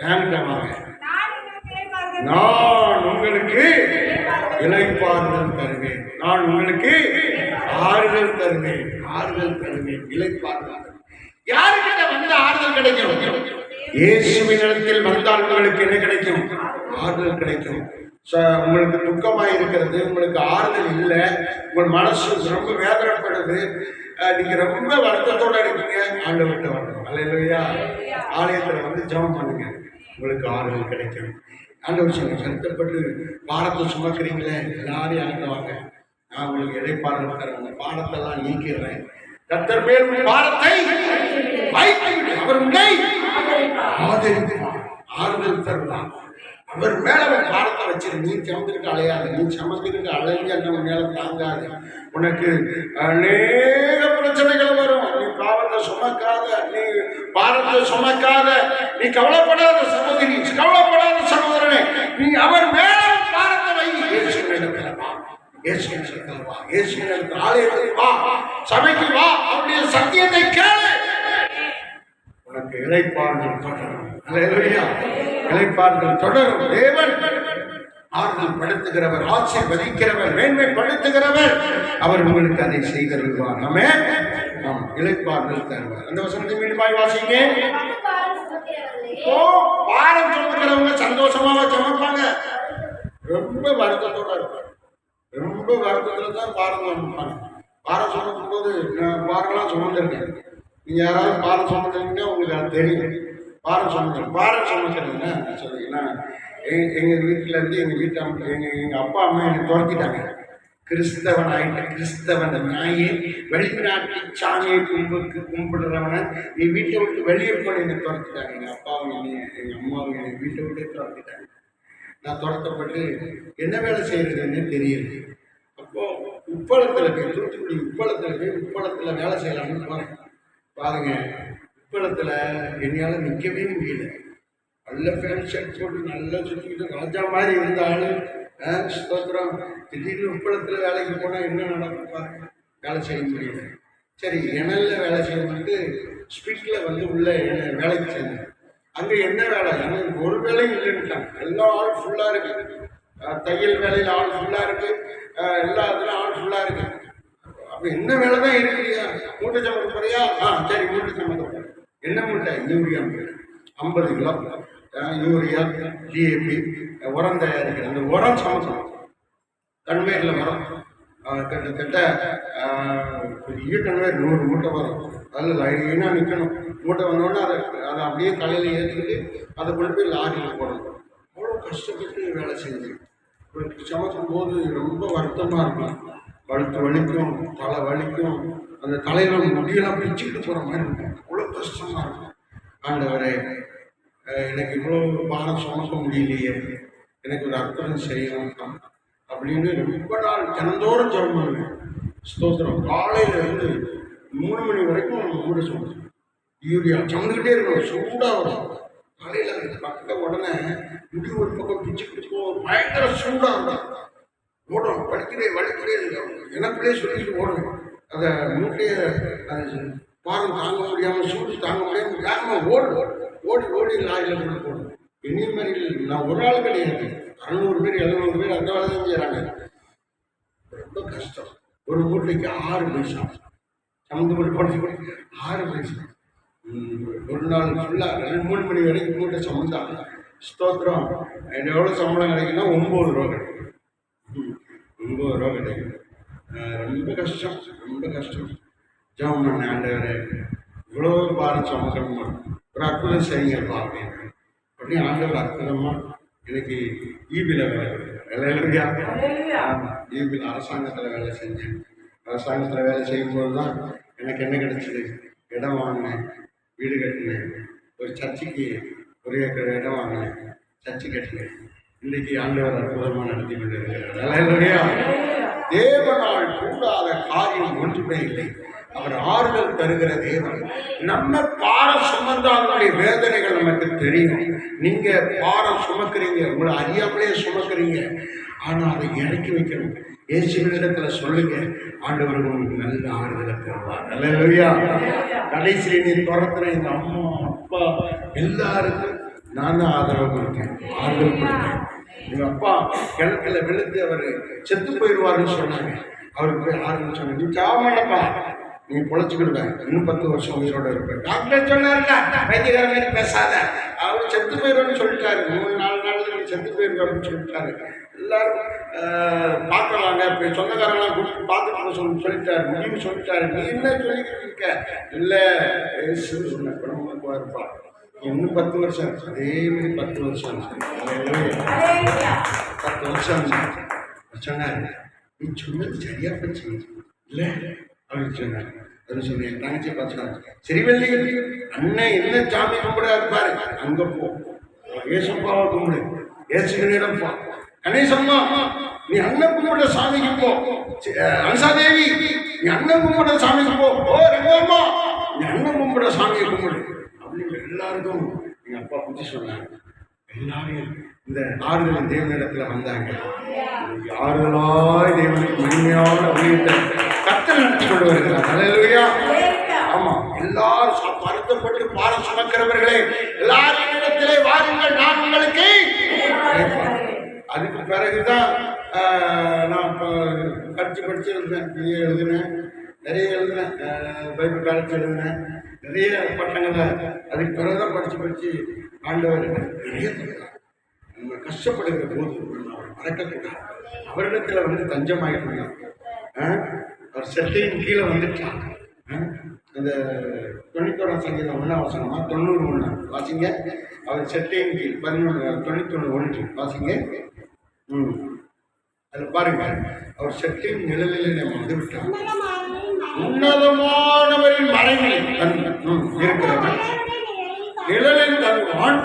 என்கிட்ட வாங்க. நான் உங்களுக்கு இளைப்பாறுதல் தருவேன். நான் உங்களுக்கு ஆறுதல் தருவேன். ஆறுதல் தருவேன், இளைப்பாறுதல். யாருக்கிட்ட வந்து ஆறுதல் கிடைக்கும்? இயேசுவின் இடத்தில் வந்தால் உங்களுக்கு என்ன கிடைக்கும்? ஆறுதல் கிடைக்கும். உங்களுக்கு துக்கமாக இருக்கிறது, உங்களுக்கு ஆறுதல் இல்லை, உங்கள் மனசு ரொம்ப வேதனைப்படுது, நீங்க ரொம்ப வருத்தத்தோட இருக்கீங்க, ஆண்டவர்கிட்ட வரணும். அல்லேலூயா. ஆலயத்தில் வந்து ஜெபம் பண்ணுங்க, உங்களுக்கு ஆறுதல் கிடைக்கும். ஆண்டவர் சொல்லுங்க, வருத்தப்பட்டு பாரத்தை சுமக்கிறீங்களே, எல்லாரும் அங்கே வாங்க, நான் உங்களுக்கு இடைப்பாறுதல் தரேன், அந்த பாரத்தெல்லாம் நீக்கிறேன். கர்த்தர் மேல் பாரத்தை வைத்து அவர் உன்னை ஆதரிப்பார், ஆறுதல் தருவார். அவர் மேல பாரத்தை வச்சிரு. நீ சமந்துக்கிட்டு அலையாது, நீ சமந்துக்கிட்டு அலைஞ்சு அந்த மேல தாங்காது. உனக்கு அநேக பிரச்சனைகள் வரும். நீ பாவத்தை சுமக்காத, நீ பாரத்தை சுமக்காத, நீ கவலைப்படாத சகோதரி, கவலைப்படாத சகோதரனே, நீ அவர் மேல பாரத்தை வை. இயேசுவினிடத்தில் வா, இயேசுவினிடத்தில் வா, இயேசுவினிடத்தில் ஆலயத்தில் வா, சபைக்கு வா, அவருடைய சத்தியத்தை கேளு. இளைப்பாறுதல் தொடரும். அல்லேலூயா. இளைப்பாறுதல் தொடரும். தேவன் ஆறுதல் படுத்துகிறவர், ஆசீர்வதிக்கிறவர், மேன்மைப்படுத்துகிறவர். அவர் உங்களுக்கு அதை செய்தருள்வார். ஆமென். ஆம், இளைப்பாறுதல் தருவார். அந்த வசனத்தை மீண்டுமாய் வாசிங்க. பாரம் சுமக்கிறவங்க சந்தோஷமாக சமைப்பாங்க. ரொம்ப வருத்தத்தோட இருப்பாங்க. ரொம்ப வருத்தத்துல தான் பாரம் சுமப்பாங்க. பாரம் சுமக்கும் போது பாரம்லாம் சுமந்துருக்கேன். நீங்க யாராவது பாரம் சுமந்தீங்கன்னா உங்களுக்கு அது தெரியும். பாரம் சுமக்கிறதுன்னா சொல்லிங்கன்னா எங்கள் வீட்டில் இருந்து எங்கள் அப்பா அம்மா என்னை துரத்திட்டாங்க. கிறிஸ்தவன் ஆகிட்ட கிறிஸ்தவன் நாயே, வெளிநாட்டு சாமியை கும்பிடுறவனை நீ வீட்டை விட்டு வெளியே போன என்னை துரத்திட்டாங்க. எங்கள் அப்பாவும் எங்கள் அம்மாவும் என்னை வீட்டை விட்டே துரத்திட்டாங்க. நான் துரத்தப்பட்டு என்ன வேலை செய்யறதுன்னு தெரியல. அப்போ உப்பளத்தில் போய், தூத்துக்குடி உப்பளத்தில் போய் உப்பளத்தில் வேலை செய்யலாம்னு போகிறேன். பாருங்க, உப்பளத்தில் என்னால் நிற்கவே முடியல. நல்ல ஃபேன் ஷர்ட் போட்டு நல்லா சுற்றிக்கிட்டு ராஜா மாதிரி இருந்தாலும் ஸ்தோத்திரம். திடீர்னு உப்பளத்தில் வேலைக்கு போனால் என்ன நடக்கும்? வேலை செய்ய முடியல. சரி, இணலில் வேலை செய்யணும்ட்டு ஸ்பீட்டில் வந்து உள்ள வேலைக்கு சேர்ந்தேன். அங்கே என்ன வேலை? எனக்கு ஒரு வேலையும் இல்லைன்னுட்டாங்க. எல்லா ஆள் ஃபுல்லாக இருக்குது. தையல் வேலையில் ஆள் ஃபுல்லாக இருக்குது. எல்லா இதில் ஆள் ஃபுல்லாக இருக்குது. அப்போ என்ன வேலை தான் இருக்குதுயா? மூட்டை சம்பளம் போறியா? சரி, மூட்டை சம்பளம். என்ன மூட்டை? யூரியா மூட்டை 50 கிலோ யூரியா, டிஏபி உரம் தயாரிக்கிற அந்த உரம் சமைச்சோம். கன்வேரில் வரும். கிட்டத்தட்ட பெரிய கன்வேர் 100 மூட்டை வரும். அதில் லைனாக நிற்கணும். மூட்டை வந்தோடனே அதை அப்படியே தலையில் ஏற்றிக்கிட்டு அதை கொண்டு போய் லாரியில் போடணும். அவ்வளோ கஷ்டப்பட்டு வேலை செஞ்சு சமைக்கும் போது ரொம்ப வருத்தமாக இருக்கும். கழுத்து வலிக்கும், தலை வலிக்கும், அந்த தலையில் முடியெல்லாம் பிச்சுக்கிட்டு போகிற மாதிரி இருக்கும். அவ்வளோ கஷ்டமாக இருக்கும். ஆண்டவரே, எனக்கு இவ்வளோ பாரம் சுமக்க முடியலையே, எனக்கு ஒரு அற்புதம் செய்யணும் அப்படின்னு ரொம்ப நாள் தினந்தோறும் ஜெபம் பண்ணுவேன். ஸ்தோத்திரம். காலையிலேருந்து 3 மணி வரைக்கும் மூட சுமந்தேன். யூரியா சமந்துக்கிட்டே இருக்கணும். சூடாக வரும். காலையில் பக்க உடனே முடி ஒரு பக்கம் பிச்சுக்கிட்டு போகும். பயங்கர சூடாக இருக்கும். ஓடும். வலிக்கிறே எனக்குள்ளே சொல்லிட்டு ஓடும். அதை மூட்டையை பாரம் தாங்க முடியாமல், சூடு தாங்க முடியாமல் வேகமாக ஓடி லாரியில் கொண்டு போகணும். என்னைய மாதிரி நான் ஒரு ஆள் கிடையாது. 600 பேர் 700 பேர் அந்த வேலை தான் செய்கிறாங்க. ரொம்ப கஷ்டம். ஒரு மூட்டைக்கு 6 பைசா சமந்து போட்டு போட்டு 6 பைசா. ஒரு நாள் ஃபுல்லாக 2-3 மணி வரைக்கும் மூட்டை சமந்தாங்க. ஸ்தோத்திரம். எவ்வளோ சம்பளம் கிடைக்குன்னா 9 ரூபா கிடைக்கும். 9 ரூபா கிடைக்கும். ரொம்ப கஷ்டம். ஜெபம் பண்ண, ஆண்டவரே இவ்வளோ பாரம் சுமக்கணுமா, ஒரு அற்புதம் செய்யுங்கப்பா அப்படின்னு ஆண்டவர் அற்புதமாக எனக்கு ஈபியில் வேலை கொடுத்தார். ஈபியில் அரசாங்கத்தில் வேலை செஞ்சேன். அரசாங்கத்தில் வேலை செய்யும்போது தான் எனக்கு என்ன கிடைச்சிது? இடம் வாங்கினேன், வீடு கட்டினேன், ஒரு சர்ச்சுக்கு 1 ஏக்கர் இடம் வாங்கினேன், சர்ச்சு கட்டினேன். இன்றைக்கு ஆண்டவர் அற்புதமாக நடத்தி கொண்டு இருக்கிறார். தேவனால் கூடாத காரியம் ஒன்றுமே இல்லை. அவர் ஆறுதல் தருகிற தேவன். நம்ம பாரம் சுமந்தாங்களுடைய வேதனைகள் நமக்கு தெரியும். நீங்க பாரம் சுமக்கிறீங்க, உங்களை அறியாமலே சுமக்கிறீங்க. ஆனா அதை இறக்கி வைக்கணும். இயேசுவினிடத்துல சொல்லுங்க, ஆண்டவர் உங்களுக்கு நல்ல ஆறுதலை தருவார். அல்லேலூயா. கடைசியில் நீ துரத்துற எங்க அம்மா அப்பா எல்லாருக்கும் நான் தான் ஆதரவு கொடுத்தேன், ஆறுதல் கொடுத்தேன். எங்க அப்பா கிணத்துல விழுந்து அவர் செத்து போயிடுவாருன்னு சொன்னாங்க. அவருக்கு போய் ஆறுதல் சொன்னாங்க, நீ சாமண்டப்பா, நீ பொழைச்சிக்கிடுவேன், இன்னும் 10 வருஷம் உயிரோட இருப்பேன். டாக்டர் சொன்னார்ல, வைத்தியக்கார மாதிரி பேசாத, அவர் செத்து போயிடுவான்னு சொல்லிட்டாரு. 3-4 நாள் நீ செத்து போயிடுவாருன்னு சொல்லிட்டாரு. எல்லாரும் பார்க்கலாங்க, இப்போ சொந்தக்காரங்களாம் கூப்பிட்டு பார்த்துட்டு சொல்லிட்டாரு, முடிவு சொல்லிட்டாரு. நீ என்ன சொல்லிக்கிட்டு இருக்க? இல்லை, சொன்ன குடும்பம் இருப்பா, இன்னும் 10 வருஷம். அதே மாதிரி 10 வருஷம் 10 வருஷம் சொன்னார். நீ சொன்னது சரியா போச்சு இல்லை அப்படின்னு சொன்னார். அது சொன்னேன். தங்கச்சி பார்த்தாங்க, சரி வெள்ளி அண்ணன் என்ன சாமி கும்பிட இருப்பாரு, அங்கே போ, ஏசப்பாவை கும்பிடு, ஏசுகளிடம் போ. கணேசம்மா, நீ அண்ணன் கும்பிட சாமிக்கு போ. அன்சாதேவி, நீ அண்ணன் கும்பிட சாமிக்கு போ. ஓ ரங்கம்மா, நீ அண்ணன் கும்பிட சாமியை கும்பிடு அப்படின்னு எல்லாருக்கும் எங்கள் அப்பா புத்தி சொன்னாங்க. எல்லாரும் இந்த ஆறுதலின் தேவனிடத்துல வந்தாங்க. ஆறுதலாய் தேவனுக்கு மகிமையான ஊழியத்தை கர்த்தர் நடத்தி கொண்டு வருகிறார். அல்லேலூயா. ஆமா, எல்லா எல்லாரும் வருத்தப்பட்டு பாரம் சுமக்கிறவர்களே எல்லாரும் இடத்திலே வாருங்கள், நான் உங்களுக்கு. அதுக்கு பிறகுதான் நான் படிச்சு எழுதினேன், பிஏ எழுதினேன், நிறைய எழுதினேன், பைபிள் காலேஜ் எழுதினேன், நிறைய பட்டங்களை. அதுக்கு பிறகுதான் படிச்சு ஆண்டவர் நிறைய நம்ம கஷ்டப்படுகிற போது மறக்கக்கூடாது. அவரிடத்துல தஞ்சமாயிட்டாங்க. அவர் செட்டையின் கீழே வந்துட்டாங்க. அந்த 91 சங்கீதம் 1 வசனமா 91 வாசிங்க. அவர் செட்டையின் கீழ் 91 வாசிங்க. அதில் பாருங்க, அவர் செட்டையின் நிழலில் நம்ம வந்துவிட்டார். உன்னதமானவரின் மறைவில் இருக்கிறவன் நிழலில் தருவான்.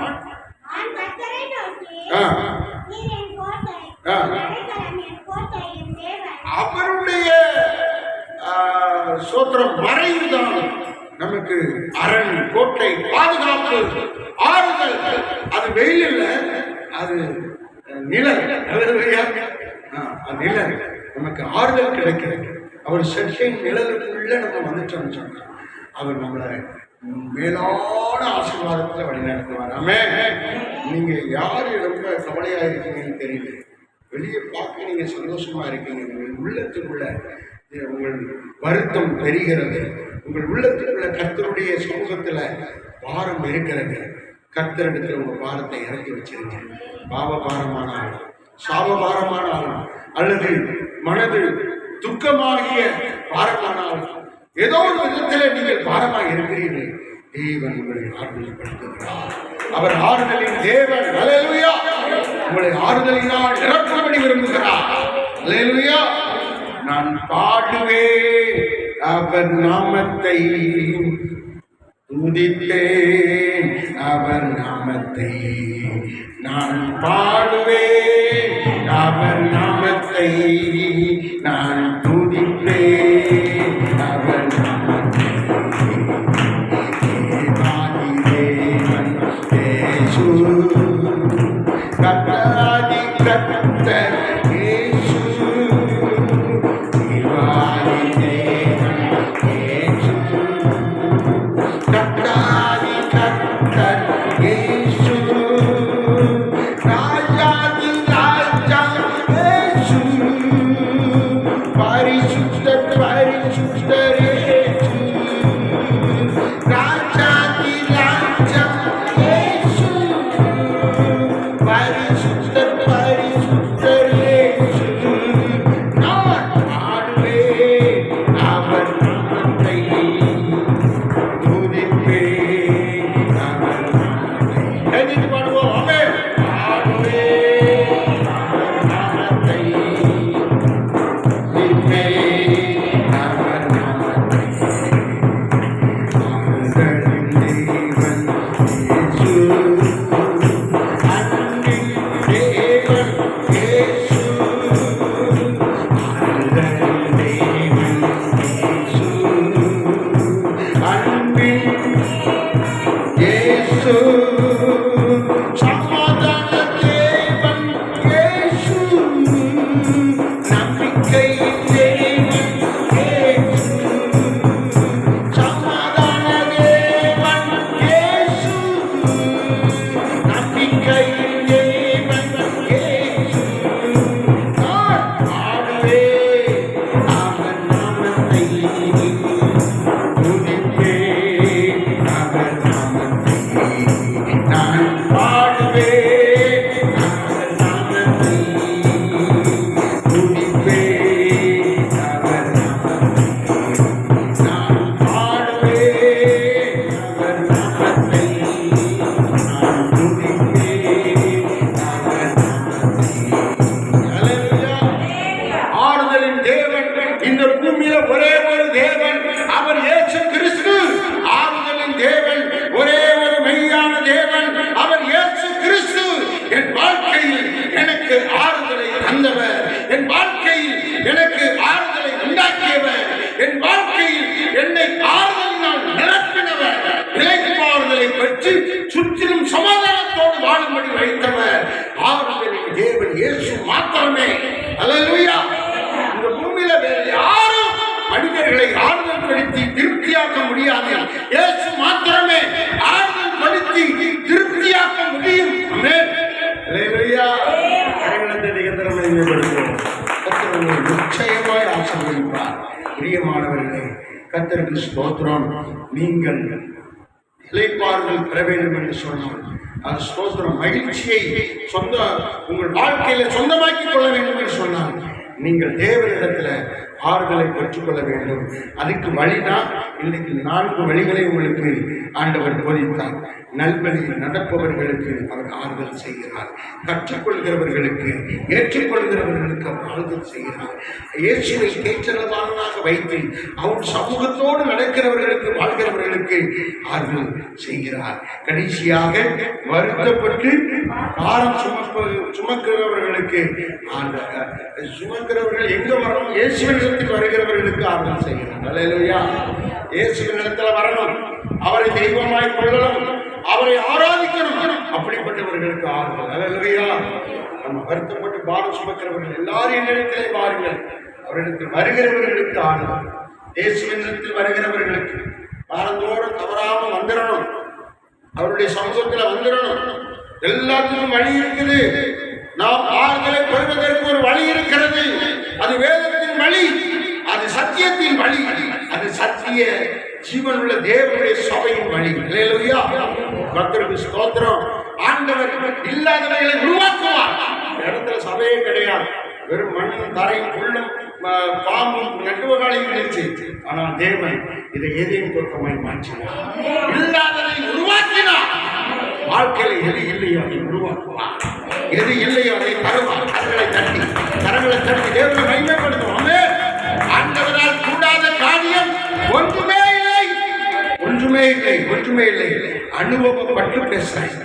அவருடைய சோத்திரம் மறைவுதான் நமக்கு அரண், கோட்டை, பாதுகாப்பு, ஆறுதல். அது வெயில் இல்லை, அது நிழல். நிழல் நமக்கு ஆறுதல் கிடைக்கிறது. அவர் செட்டை நிழலுக்குள்ள நம்ம வந்துட்டோம்னு சொன்னார். அவர் நம்மளை மேலான ஆசீர்வாதத்தில் வழிநடத்துவார். ஆமென். நீங்க யாரு ரொம்ப கவலையா இருக்கீங்கன்னு தெரியல, வெளியே பார்க்க நீங்க சந்தோஷமா இருக்கீங்க. உங்கள் உள்ளத்துக்குள்ள உங்கள் வருத்தம் தெரிகிறது. உங்கள் உள்ளத்துக்குள்ள கர்த்தருடைய சமூகத்துல பாரம் இருக்கிறது. கர்த்தரிடத்துல உங்க பாரத்தை இறக்கி வச்சிருங்க. பாவ பாரமான ஆளும், சாப பாரமான ஆளும், அல்லது மனது துக்கமாகிய பாரமான ஆளும், ஏதோ ஒரு விதத்தில் நீங்கள் பாரமாக இருக்கிறீர்கள். தேவன் உங்களை ஆறுதல்படுத்துகிறார். அவர் ஆறுதலின் தேவன். அல்லேலூயா. உங்களை ஆறுதலினால் நிரப்பும்படி விரும்புகிறார். அல்லேலூயா. நான் பாடுவேன் அவர் நாமத்தை, துதிப்பேன் அவர் நாமத்தை. நான் பாடுவேன் அவர் நாமத்தை, நான் துதிப்பேன் அவர் நாமத்தை. கர்த்தராதி கர்த்தர் இயேசு, தேவாதி தேவன் இயேசு. கர்த்தராதி கர்த்தர் இயேசு, ராஜாதி ராஜா இயேசு, பரிசுத்தர் பரிசுத்தர் இயேசு. ராஜாதி ராஜா இயேசு, பரிசுத்தர் பரிசுத்தர் இயேசு. நான் பாடுவேன் அவர் நாமத்தை, துதிப்பேன் அவர் நாமத்தை. எழுதி பாடுவோம். ஆமென். பாடுவேன் அவர் நாமத்தை, துதிப்பேன் அவர் நாமத்தை. ஆறுதலின் தேவன் இயேசு, அன்பின் தேவன் இயேசு. ஆறுதலின் தேவன் இயேசு, அன்பின் இயேசு. சமாதான தேவன் இயேசு, நம்பிக்கையின் தேவன் இயேசு. சமாதான தேவன் இயேசு, நம்பிக்கையின் தேவன் இயேசு. நான் பாடுவேன் அவர் நாமத்தை, துதிப்பேன் அவர் நாமத்தை. நான் பாடுவேன் அவர் நாமத்தை, துதிப்பேன் அவர் நாமத்தை. நான் பாடுவேன் அவர் நாமத்தை, நான் துதிப்பேன் அவர் நாமத்தை. அல்லேலூயா. ஆறுதலின் தேவன் இந்த பூமியில ஒரே ஒரு தேவன், அவர் இயேசு கிறிஸ்து. ஆறுதலின் தேவன் ஒரே ஒரு மெய்யான தேவன், அவர் இயேசு கிறிஸ்து. என் வாழ்க்கையில் எனக்கு ஆறுதலை தந்தவர், என் வாழ்க்கையில் எனக்கு ஆறுதலை உண்டாக்கியவர், என் வாழ்க்கையில் என்னை ஆறுதலினால் நிரப்பினவர், இளைப்பாறுதலை பெற்று சுற்றிலும் சமாதானத்தோடு வாழும்படி வைத்தவர் ஆறுதலின் தேவன் இயேசு மாத்திரமே. அல்லேலூயா. இந்த பூமியில வேறு யாரும் மனிதர்களை ஆறுதல் படுத்தி திருப்தியாக்க முடியாது. நிச்சயமாய் ஆசீர்வதிப்பார். பிரியமானவர்களே, கர்த்தருக்கு ஸ்தோத்திரம். நீங்கள் இளைப்பாறுதல் பெற வேண்டும் என்று சொன்னால் அது ஸ்தோத்திரம். மகிழ்ச்சியை உங்கள் வாழ்க்கையில சொந்தமாக்கிக் கொள்ள வேண்டும் என்று சொன்னால் நீங்கள் தேவனிடத்துல ஆறுதலை பெற்றுக்கொள்ள வேண்டும். அதுக்கு வழிதான் இன்னைக்கு 4 வழிகளை உங்களுக்கு ஆண்டவர் போதித்தார். நல்வழியில் நடப்பவர்களுக்கு அவர் ஆறுதல் செய்கிறார். கற்றுக்கொள்கிறவர்களுக்கு, ஏற்றுக்கொள்கிறவர்களுக்கு அவர் ஆறுதல் செய்கிறார். இயேசுவை கேட்டளவானாக வைத்து அவர் சமூகத்தோடு நடக்கிறவர்களுக்கு, வாழ்கிறவர்களுக்கு ஆறுதல் செய்கிறார். கடைசியாக வருத்தப்பட்டு பாரம் சுமக்கிறவர்களுக்கு சுமக்கிறவர்கள் எங்க வரணும்? இயேசுவினிடத்தில் வருகிறவர்களுக்கு ஆறுதல் செய்கிறார். அல்லேலூயா. இயேசுவினிடத்தில் வரணும், அவரை தெய்வமாய் கொள்ளணும், அவரை ஆராதிக்கணும். அப்படிப்பட்டவர்களுக்கு ஆறுதல். அல்லேலூயா. நம்ம வருத்தப்பட்டு பாரம் சுமக்கிறவர்கள் எல்லாரும் என்னிடத்திலே வாருங்கள். அவரிடத்தில் வருகிறவர்களுக்கு ஆறுதல். இயேசுவினிடத்தில் வருகிறவர்களுக்கு வாரந்தோறும் தவறாம வந்துடணும், அவருடைய சமூகத்தில் வந்துடணும். எல்லாத்துக்கும் வழி இருக்குது. நாம் ஆறுதலை பெறுவதற்கு ஒரு வழி இருக்கிறது. அது வேதத்தின் வழி, அது சத்தியத்தின் வழி, அது சத்திய ஜீவனுள்ள தேவனுடைய சபையின் வழி. அல்லேலூயா. கர்த்தருக்கு ஸ்தோத்திரம். ஆண்டவர் இல்லாதவைகளை உருவாக்குவார். இடத்துல சபையே கிடையாது, வெறும் மண்ணும் தரையும் புல்லும் பாம்பும் நட்டுவகாலையும் இருந்துச்சு. ஆனால் தேவன் இதை ஏதேனும் தோற்றமாய் மாற்றினார். இல்லாததை உருவாக்கினார். வாழ்க்கையில் எது இல்லையோ அதை உருவாக்குவார், எது இல்லையோ அதை தருவார். கரங்களை தட்டி தேவனை மகிமைப்படுத்துவோம். ஆண்டவரால் கூடாத காரியம் ஒன்றுமே இல்லை, ஒன்றுமே இல்லை, ஒன்றுமே இல்லை. அனுபவப்பட்டு பேசுறேன்.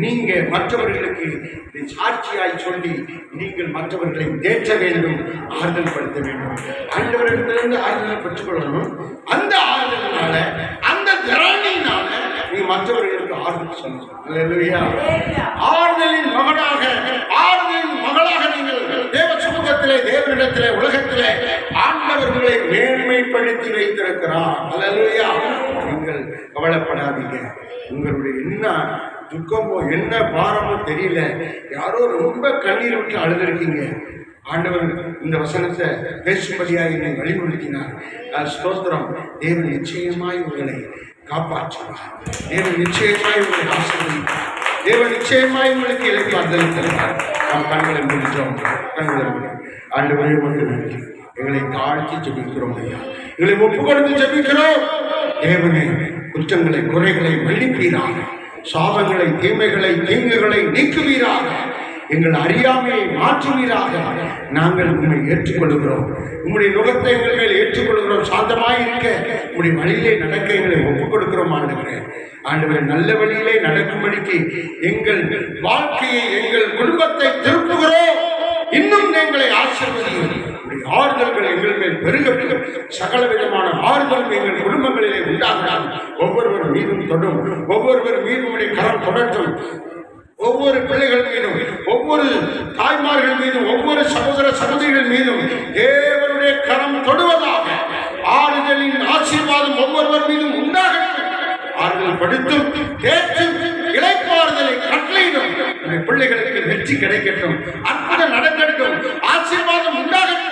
நீங்க மற்றவர்களுக்கு சாட்சியாய் சொல்லி நீங்கள் மற்றவர்களை தேற்ற வேண்டும், ஆறுதல் படுத்த வேண்டும். ஆண்டவரிடத்திலிருந்து ஆறுதலை பெற்றுக்கொள்ளணும். அந்த ஆறுதலினால, அந்த திராணியினால நீ மற்றவர்களுக்கு ஆறுதல் சொல்லணும். ஆறுதலின் மகனாக, ஆறுதலின் மகளாக நீங்கள் தேவ சமூகத்திலே, தேவனிடத்திலே, உலகத்திலே ஆண்டவர்களை மேன்மைப்படுத்தி வைத்திருக்கிறார். அல்லேலூயா. நீங்கள் கவலைப்படாதீங்க. உங்களுடைய என்ன துக்கமோ என்ன பாரமோ தெரியல, யாரோ ரொம்ப கண்ணீர் விட்டு அழுதுருக்கீங்க. ஆண்டவர் இந்த வசனத்தை பேசும்படியாக என்னை வழிபடுத்தினார். ஸ்தோத்திரம். தேவன் நிச்சயமாய் உங்களை காப்பாற்றுவார். தேவன் நிச்சயமாய் உங்களை ஆசீர்வதிப்பார். தேவன் நிச்சயமாய் உங்களுக்கு இளைப்பாறுதல் தருவார். நாம் கண்களை முடிச்சோம். ஆண்டவரே உமக்கு நன்றி. எங்களை தாழ்த்தி ஜெபிக்கிறோம் ஐயா. எங்களை ஒப்பு கொடுத்து ஜெபிக்கிறோம். தேவனே, குற்றங்களை குறைகளை மன்னிப்பீராக, சாபங்களை தீமைகளை தீங்குகளை நீக்குவீராக, எங்கள் அறியாமையை மாற்றுவீராக. நாங்கள் உண்மை ஏற்றுக்கொள்கிறோம். உங்களுடைய நுகத்தை எங்கள் மேல் ஏற்றுக்கொள்கிறோம். சாந்தமாய் இருக்க உங்களுடைய வழியிலே நடக்க எங்களை ஒப்புக் கொடுக்கிறோம். ஆண்டவரே, நல்ல வழியிலே நடக்கும்படிக்கு எங்கள் வாழ்க்கையை, எங்கள் குடும்பத்தை திருப்புகிறோம். இன்னும் எங்களை ஆசீர்வதியும். ஆறுதல்கள் எங்கள் மேல் பெருகட்டும். சகல விதமான ஆறுதல் எங்கள் குடும்பங்களிலே உண்டாகலாம். ஒவ்வொருவர் மீதும் தொடும், ஒவ்வொருவர் மீதும் கரம் தொடட்டும். ஒவ்வொரு பிள்ளைகள் மீதும், ஒவ்வொரு தாய்மார்கள் மீதும், ஒவ்வொரு சகோதர சகோதரிகள் மீதும் தேவனுடைய கரம் தொடுவதாக. ஆறுதலின் ஆசீர்வாதம் ஒவ்வொருவர் மீதும் உண்டாகட்டும். ஆறுதல் படுத்தும், தேற்றும், இளைப்பாறுதலை கட்டளையிடும். பிள்ளைகளுக்கு வெற்றி கிடைக்கட்டும், அற்புதம் நடக்கட்டும், ஆசீர்வாதம் உண்டாகட்டும்.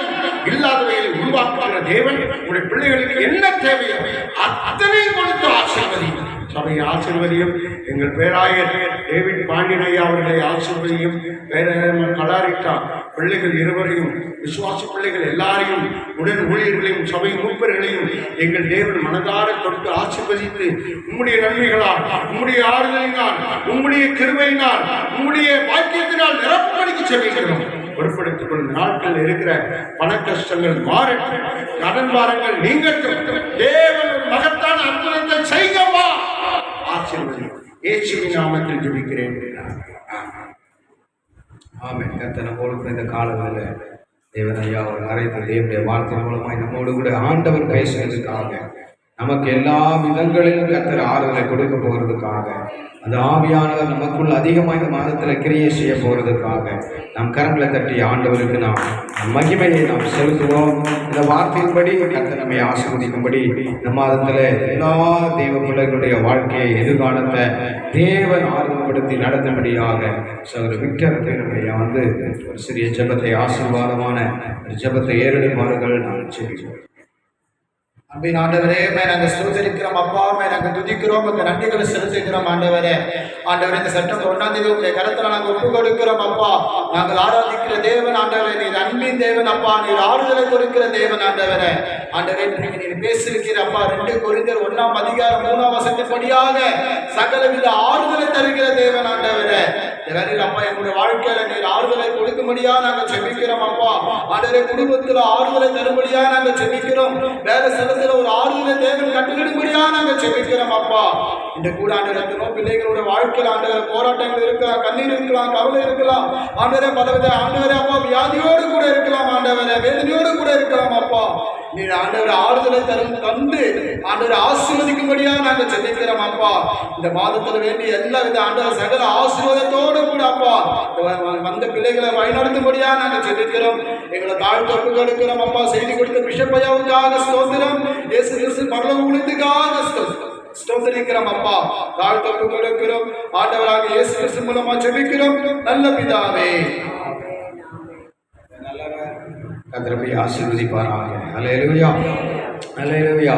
இல்லாதவைகளை உருவாக்குகிற தேவன் உடைய பிள்ளைகளுக்கு என்ன தேவையோ அத்தனை கொடுத்து ஆசீர்வதி. சபையை ஆசீர்வதியும். எங்கள் பேராயர் டேவிட் பாண்டியன் ஐயா அவர்களை ஆசீர்வதியும். பேராயர் கலாரிக்கா பிள்ளைகள் இருவரையும், விசுவாச பிள்ளைகள் எல்லாரையும், உடன் ஊழியர்களையும், சபை மூப்பர்களையும் எங்கள் தேவன் மனதார தொட்டு ஆசீர்வதித்து உம்முடைய நன்மைகளால், உம்முடைய ஆறுதலினால், உம்முடைய கிருபையினால், உம்முடைய பாக்கியத்தினால் நிரப்படிக்கு செல்கிறோம். பொறுப்படுத்திக் கொள்ளும் நாட்கள் இருக்கிற பண கஷ்டங்கள் மாறட்டும், கடன் பாரங்கள் நீங்கட்டும். தேவன் ஒரு மகத்தான அற்புதத்தை செய்யவா. ஆசீர்வதியும். இயேசுவின் நாமத்தில் ஜெபிக்கிறேன். ஆமென். கர்த்தர் நம்மோடு இந்த காலங்களில் தேவன் ஐயா அவர் அறைந்த தேவனுடைய வார்த்தை மூலமாய் நம்மோடு கூட ஆண்டவர் பேசுவதற்காக நமக்கு எல்லா விதங்களிலும் கர்த்தர் ஆறுதலை கொடுக்க போகிறதுக்காக, அந்த ஆவியானவர் நமக்குள் அதிகமாக இந்த மாதத்தில் கிரியை செய்ய போகிறதுக்காக நம் கரங்களை தட்டி ஆண்டவருக்கு நாம் மகிமையை நாம் செலுத்துவோம். இந்த வார்த்தையின்படி கர்த்தர் நம்மை ஆசீர்வதிக்கும்படி இந்த மாதத்தில் எல்லா தேவ பிள்ளைகளுடைய வாழ்க்கையை, எதிர்காலத்தை தேவன் ஆர்வப்படுத்தி நடத்தும்படியாக சகோதரர் விக்டர் நம்முடைய ஒரு சிறிய ஜெபத்தை, ஆசீர்வாதமான ஜெபத்தை ஏறெடுப்பார்கள். நான் செல்கிறோம். அன்பின் ஆண்டவரே, நாங்கள் ஸ்தோத்திரிக்கிறோம் அப்பா, நாங்கள் துதிக்கிறோம், உங்கள் நன்றிகளை செலுத்துகிறோம் ஆண்டவரே. ஆண்டவரே, இந்த செப்டம்பர் 1ஆம் தேதி உங்களுடைய கருத்தில் நாங்கள் ஒப்பு கொடுக்கிறோம் அப்பா. நாங்கள் ஆராதிக்கிற தேவன் ஆண்டவரே, நீர் அன்பின் தேவன் அப்பா, நீர் ஆறுதலை கொடுக்கிற தேவன் ஆண்டவரே. ஆண்டவரே, நீர் பேசியிருக்கிற அப்பா 2 கொரிந்தியர் 1ஆம் அதிகாரம் 3ஆம் வசனத்தின்படியாக சகலவித ஆறுதலை தருகிற தேவன் ஆண்டவரே. வேலையில் அப்பா, எங்களுடைய வாழ்க்கையில நீர் ஆறுதலை கொடுக்கும்படியா நாங்கள் செபிக்கிறோம் அப்பா. ஆண்டவரே, குடும்பத்தில் ஆறுதலை தரும்படியா நாங்கள் செபிக்கிறோம். வேலை செலுத்த ஒரு ஆறுதலை தேவன் கட்டளிடும்படியா நாங்கள் செபிக்கிறோம் அப்பா. இந்த கூட ஆண்டவரத்தினோ பிள்ளைகளோட வாழ்க்கையில் ஆண்டவர் போராட்டங்கள் இருக்கலாம், கண்ணீர் இருக்கலாம், கவலை இருக்கலாம் ஆண்டவரே, பலவித ஆண்டவரே அப்பா வியாதியோடு கூட இருக்கலாம் ஆண்டவரே, வேதனையோடு கூட இருக்கலாம் அப்பா. நீர் ஆண்டவர் ஆறுதலை தந்து ஆண்டவர் ஆசீர்வதிக்கும்படியா நாங்கள் செபிக்கிறோம் அப்பா. இந்த மாதத்தில் வேண்டிய எல்லா வித ஆண்டவர் சகல ஆசீர்வாதத்தோடு கூட அப்பா வந்த பிள்ளைகளை வழிநடத்தும்படியா நாங்கள் செபிக்கிறோம். எங்களை தாழ்த்தொப்பு கொடுக்கிறோம் அப்பா. செய்தி கொடுத்த பிஷப் ஐயாவுக்காக ஸ்தோத்திரம். இயேசு கிறிஸ்து பரலோக ஊழியத்துக்காக ஸ்தோத்திரிக்கிறோம் அப்பா. தாழ்த்தொப்பு கொடுக்கிறோம் ஆண்டவராக இயேசு கிறிஸ்து மூலமா ஜெபிக்கிறோம் நல்ல பிதாவே. கர்த்தரை ஆசீர்வதிப்பாராக. அல்லேலூயா, அல்லேலூயா.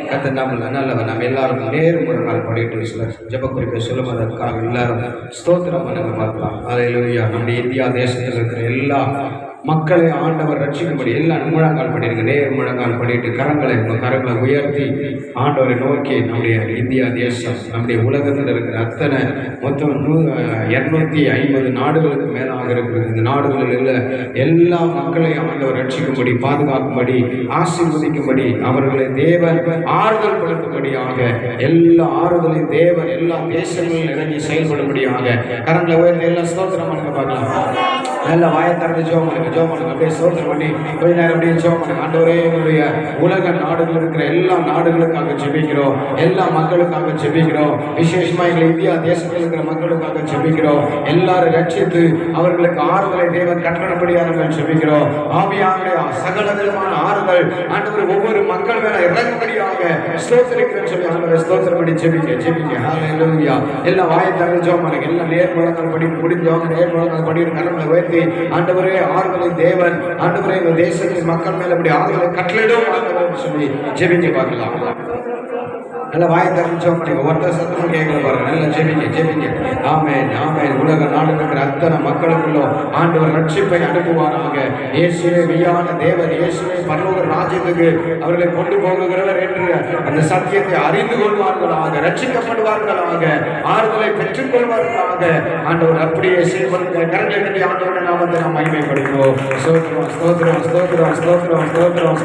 கர்த்தர் நல்லவன். நம்ம எல்லாரும் நேரும் ஒரு நாள் படிட்டு சில ஜெப குறிப்பை சொல்லும். அதற்காக எல்லாரும் ஸ்தோத்திரம் பண்ணுங்க பார்க்கலாம். அல்லேலூயா. நம்முடைய இந்தியா தேசத்தில் இருக்கிற எல்லா மக்களை ஆண்டவர் ரட்சிக்கும்படி எல்லாம் முழங்கால் பண்ணிடுங்க. நேர் முழங்கால் பண்ணிட்டு கரங்களை உயர்த்தி ஆண்டவரை நோக்கி நம்முடைய இந்தியா தேசம், நம்முடைய உலகத்தில் இருக்கிற அத்தனை மொத்தம் 250 நாடுகளுக்கு மேலாக இருக்கிற இந்த நாடுகளில் உள்ள எல்லா மக்களையும் ஆண்டவர் ரட்சிக்கும்படி, பாதுகாக்கும்படி, ஆசீர்வதிக்கும்படி, அவர்களை தேவன் ஆறுதல் படுத்தும்படியாக, எல்லா ஆறுதலையும் தேவன் எல்லா தேசங்களிலும் இறங்கி செயல்படும்படியாக கரங்களை உயர்த்தி எல்லாம் ஸ்தோத்திரம் பண்ணுங்க பார்க்கலாம். நல்ல வாயத்திறந்து ஜெபம் பண்ணுங்க அப்படியே ஸ்தோத்திரம் பண்ணி கொஞ்ச நேரம் அப்படியே ஜெபம் பண்ணுங்க. ஆண்டவரே, என்னுடைய உலக நாடுகள் இருக்கிற எல்லா நாடுகளுக்காக ஜெபிக்கிறோம், எல்லா மக்களுக்காக ஜெபிக்கிறோம். விசேஷமா எங்கள் இந்தியா தேசத்தில் இருக்கிற மக்களுக்காக ஜெபிக்கிறோம். எல்லாரும் ரட்சித்து அவர்களுக்கு ஆறுதலை தேவன் கட்டணப்படியாக நாங்கள் ஜெபிக்கிறோம். ஆவியானுடைய சகல விதமான ஆறுதல் ஆண்டவர் ஒவ்வொரு மக்கள் மேல இறங்கும்படியாக ஸ்தோத்திரிக்கிறேன்னு சொல்லி ஆண்டவரை ஸ்தோத்திரம் பண்ணி ஜெபிக்க. ஹல்லேலூயா. எல்லாம் வாயத்திறந்து ஜெபம் பண்ணுங்க. எல்லாம் நேர்முழங்கால் படி முடிஞ்சவங்க நேர்முழங்கால் படி கரங்களை உயர்த்தி ஆண்டவரே, ஆறுதலை தேவன் ஆண்டவரே இந்த தேசத்தின் மக்கள் மேல அப்படி ஆறுதலை கட்டளையிடும் ஆண்டவர் சொல்லி ஜெபிக்க பார்க்கலாம். நல்ல வாயை திறந்துச்சோம் பண்ணி ஒவ்வொருத்தர் சத்தமும் கேட்கல பாருங்க. நல்லா ஜெபிங்க. ஆமென், ஆமென். உலக நாடு இருக்கிற அத்தனை மக்களுக்குள்ளோ ஆண்டவர் ரட்சிப்பை அனுப்புவாராக. இயேசுவே மெய்யான தேவன், இயேசுவே பரலோக ராஜ்யத்துக்கு அவர்களை கொண்டு போகிறவர் என்று அந்த சத்தியத்தை அறிந்து கொள்வார்களாக, ரட்சிக்கப்படுவார்களாக, ஆறுதலை பெற்றுக் கொள்வார்களாக. ஆண்டவர் அப்படியே செய்வார்கள். கரங்களை கட்டி ஆண்டவருடைய நாமத்தை நாம் மகிமைப்படுத்துவோம்.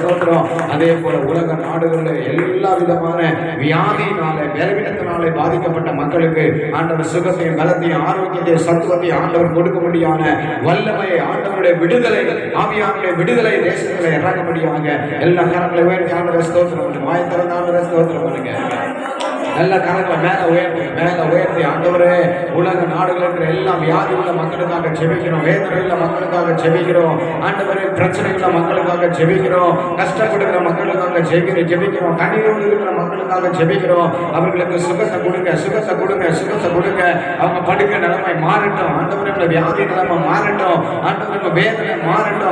ஸ்தோத்திரம். அதே போல உலக நாடுகளில் எல்லா விதமான வியாதியினாலே, பலவீனத்தினாலே பாதிக்கப்பட்ட மக்களுக்கு ஆண்டவர் சுகத்தையும் பலத்தையும் ஆரோக்கியத்தையும் சத்துவத்தையும் ஆண்டவர் கொடுக்கும்படியான வல்லமையை, ஆண்டவருடைய விடுதலை, ஆவியானுடைய விடுதலை தேசத்தில் இறங்கும்படியாக எல்லா கரங்களை உயர்த்தி ஆண்டவர் ஸ்தோத்திரம் பண்ணுங்க. வாய் திறந்து ஆண்டவர் ஸ்தோத்திரம் பண்ணுங்க. நல்ல கரங்களை மேல உயர்த்தி ஆண்டவரே, உலக நாடுகள் இருக்கிற எல்லா வியாதி உள்ள மக்களுக்காக ஜெபிக்கிறோம், வேதனை உள்ள மக்களுக்காக ஜெபிக்கிறோம், ஆண்டவரே பிரச்சனை உள்ள மக்களுக்காக ஜெபிக்கிறோம், கஷ்டப்படுகிற மக்களுக்காக ஜெபிக்கிறோம், கண்ணீரோடு இருக்கிற மக்களுக்காக ஜெபிக்கிறோம். அவர்களுக்கு சுகத்தை கொடுங்க. அவங்க படுக்க நிலைமை மாறட்டும் ஆண்டவரே, வியாதி நிலைமை மாறட்டும் ஆண்டவரே, வேதனை மாறட்டும்.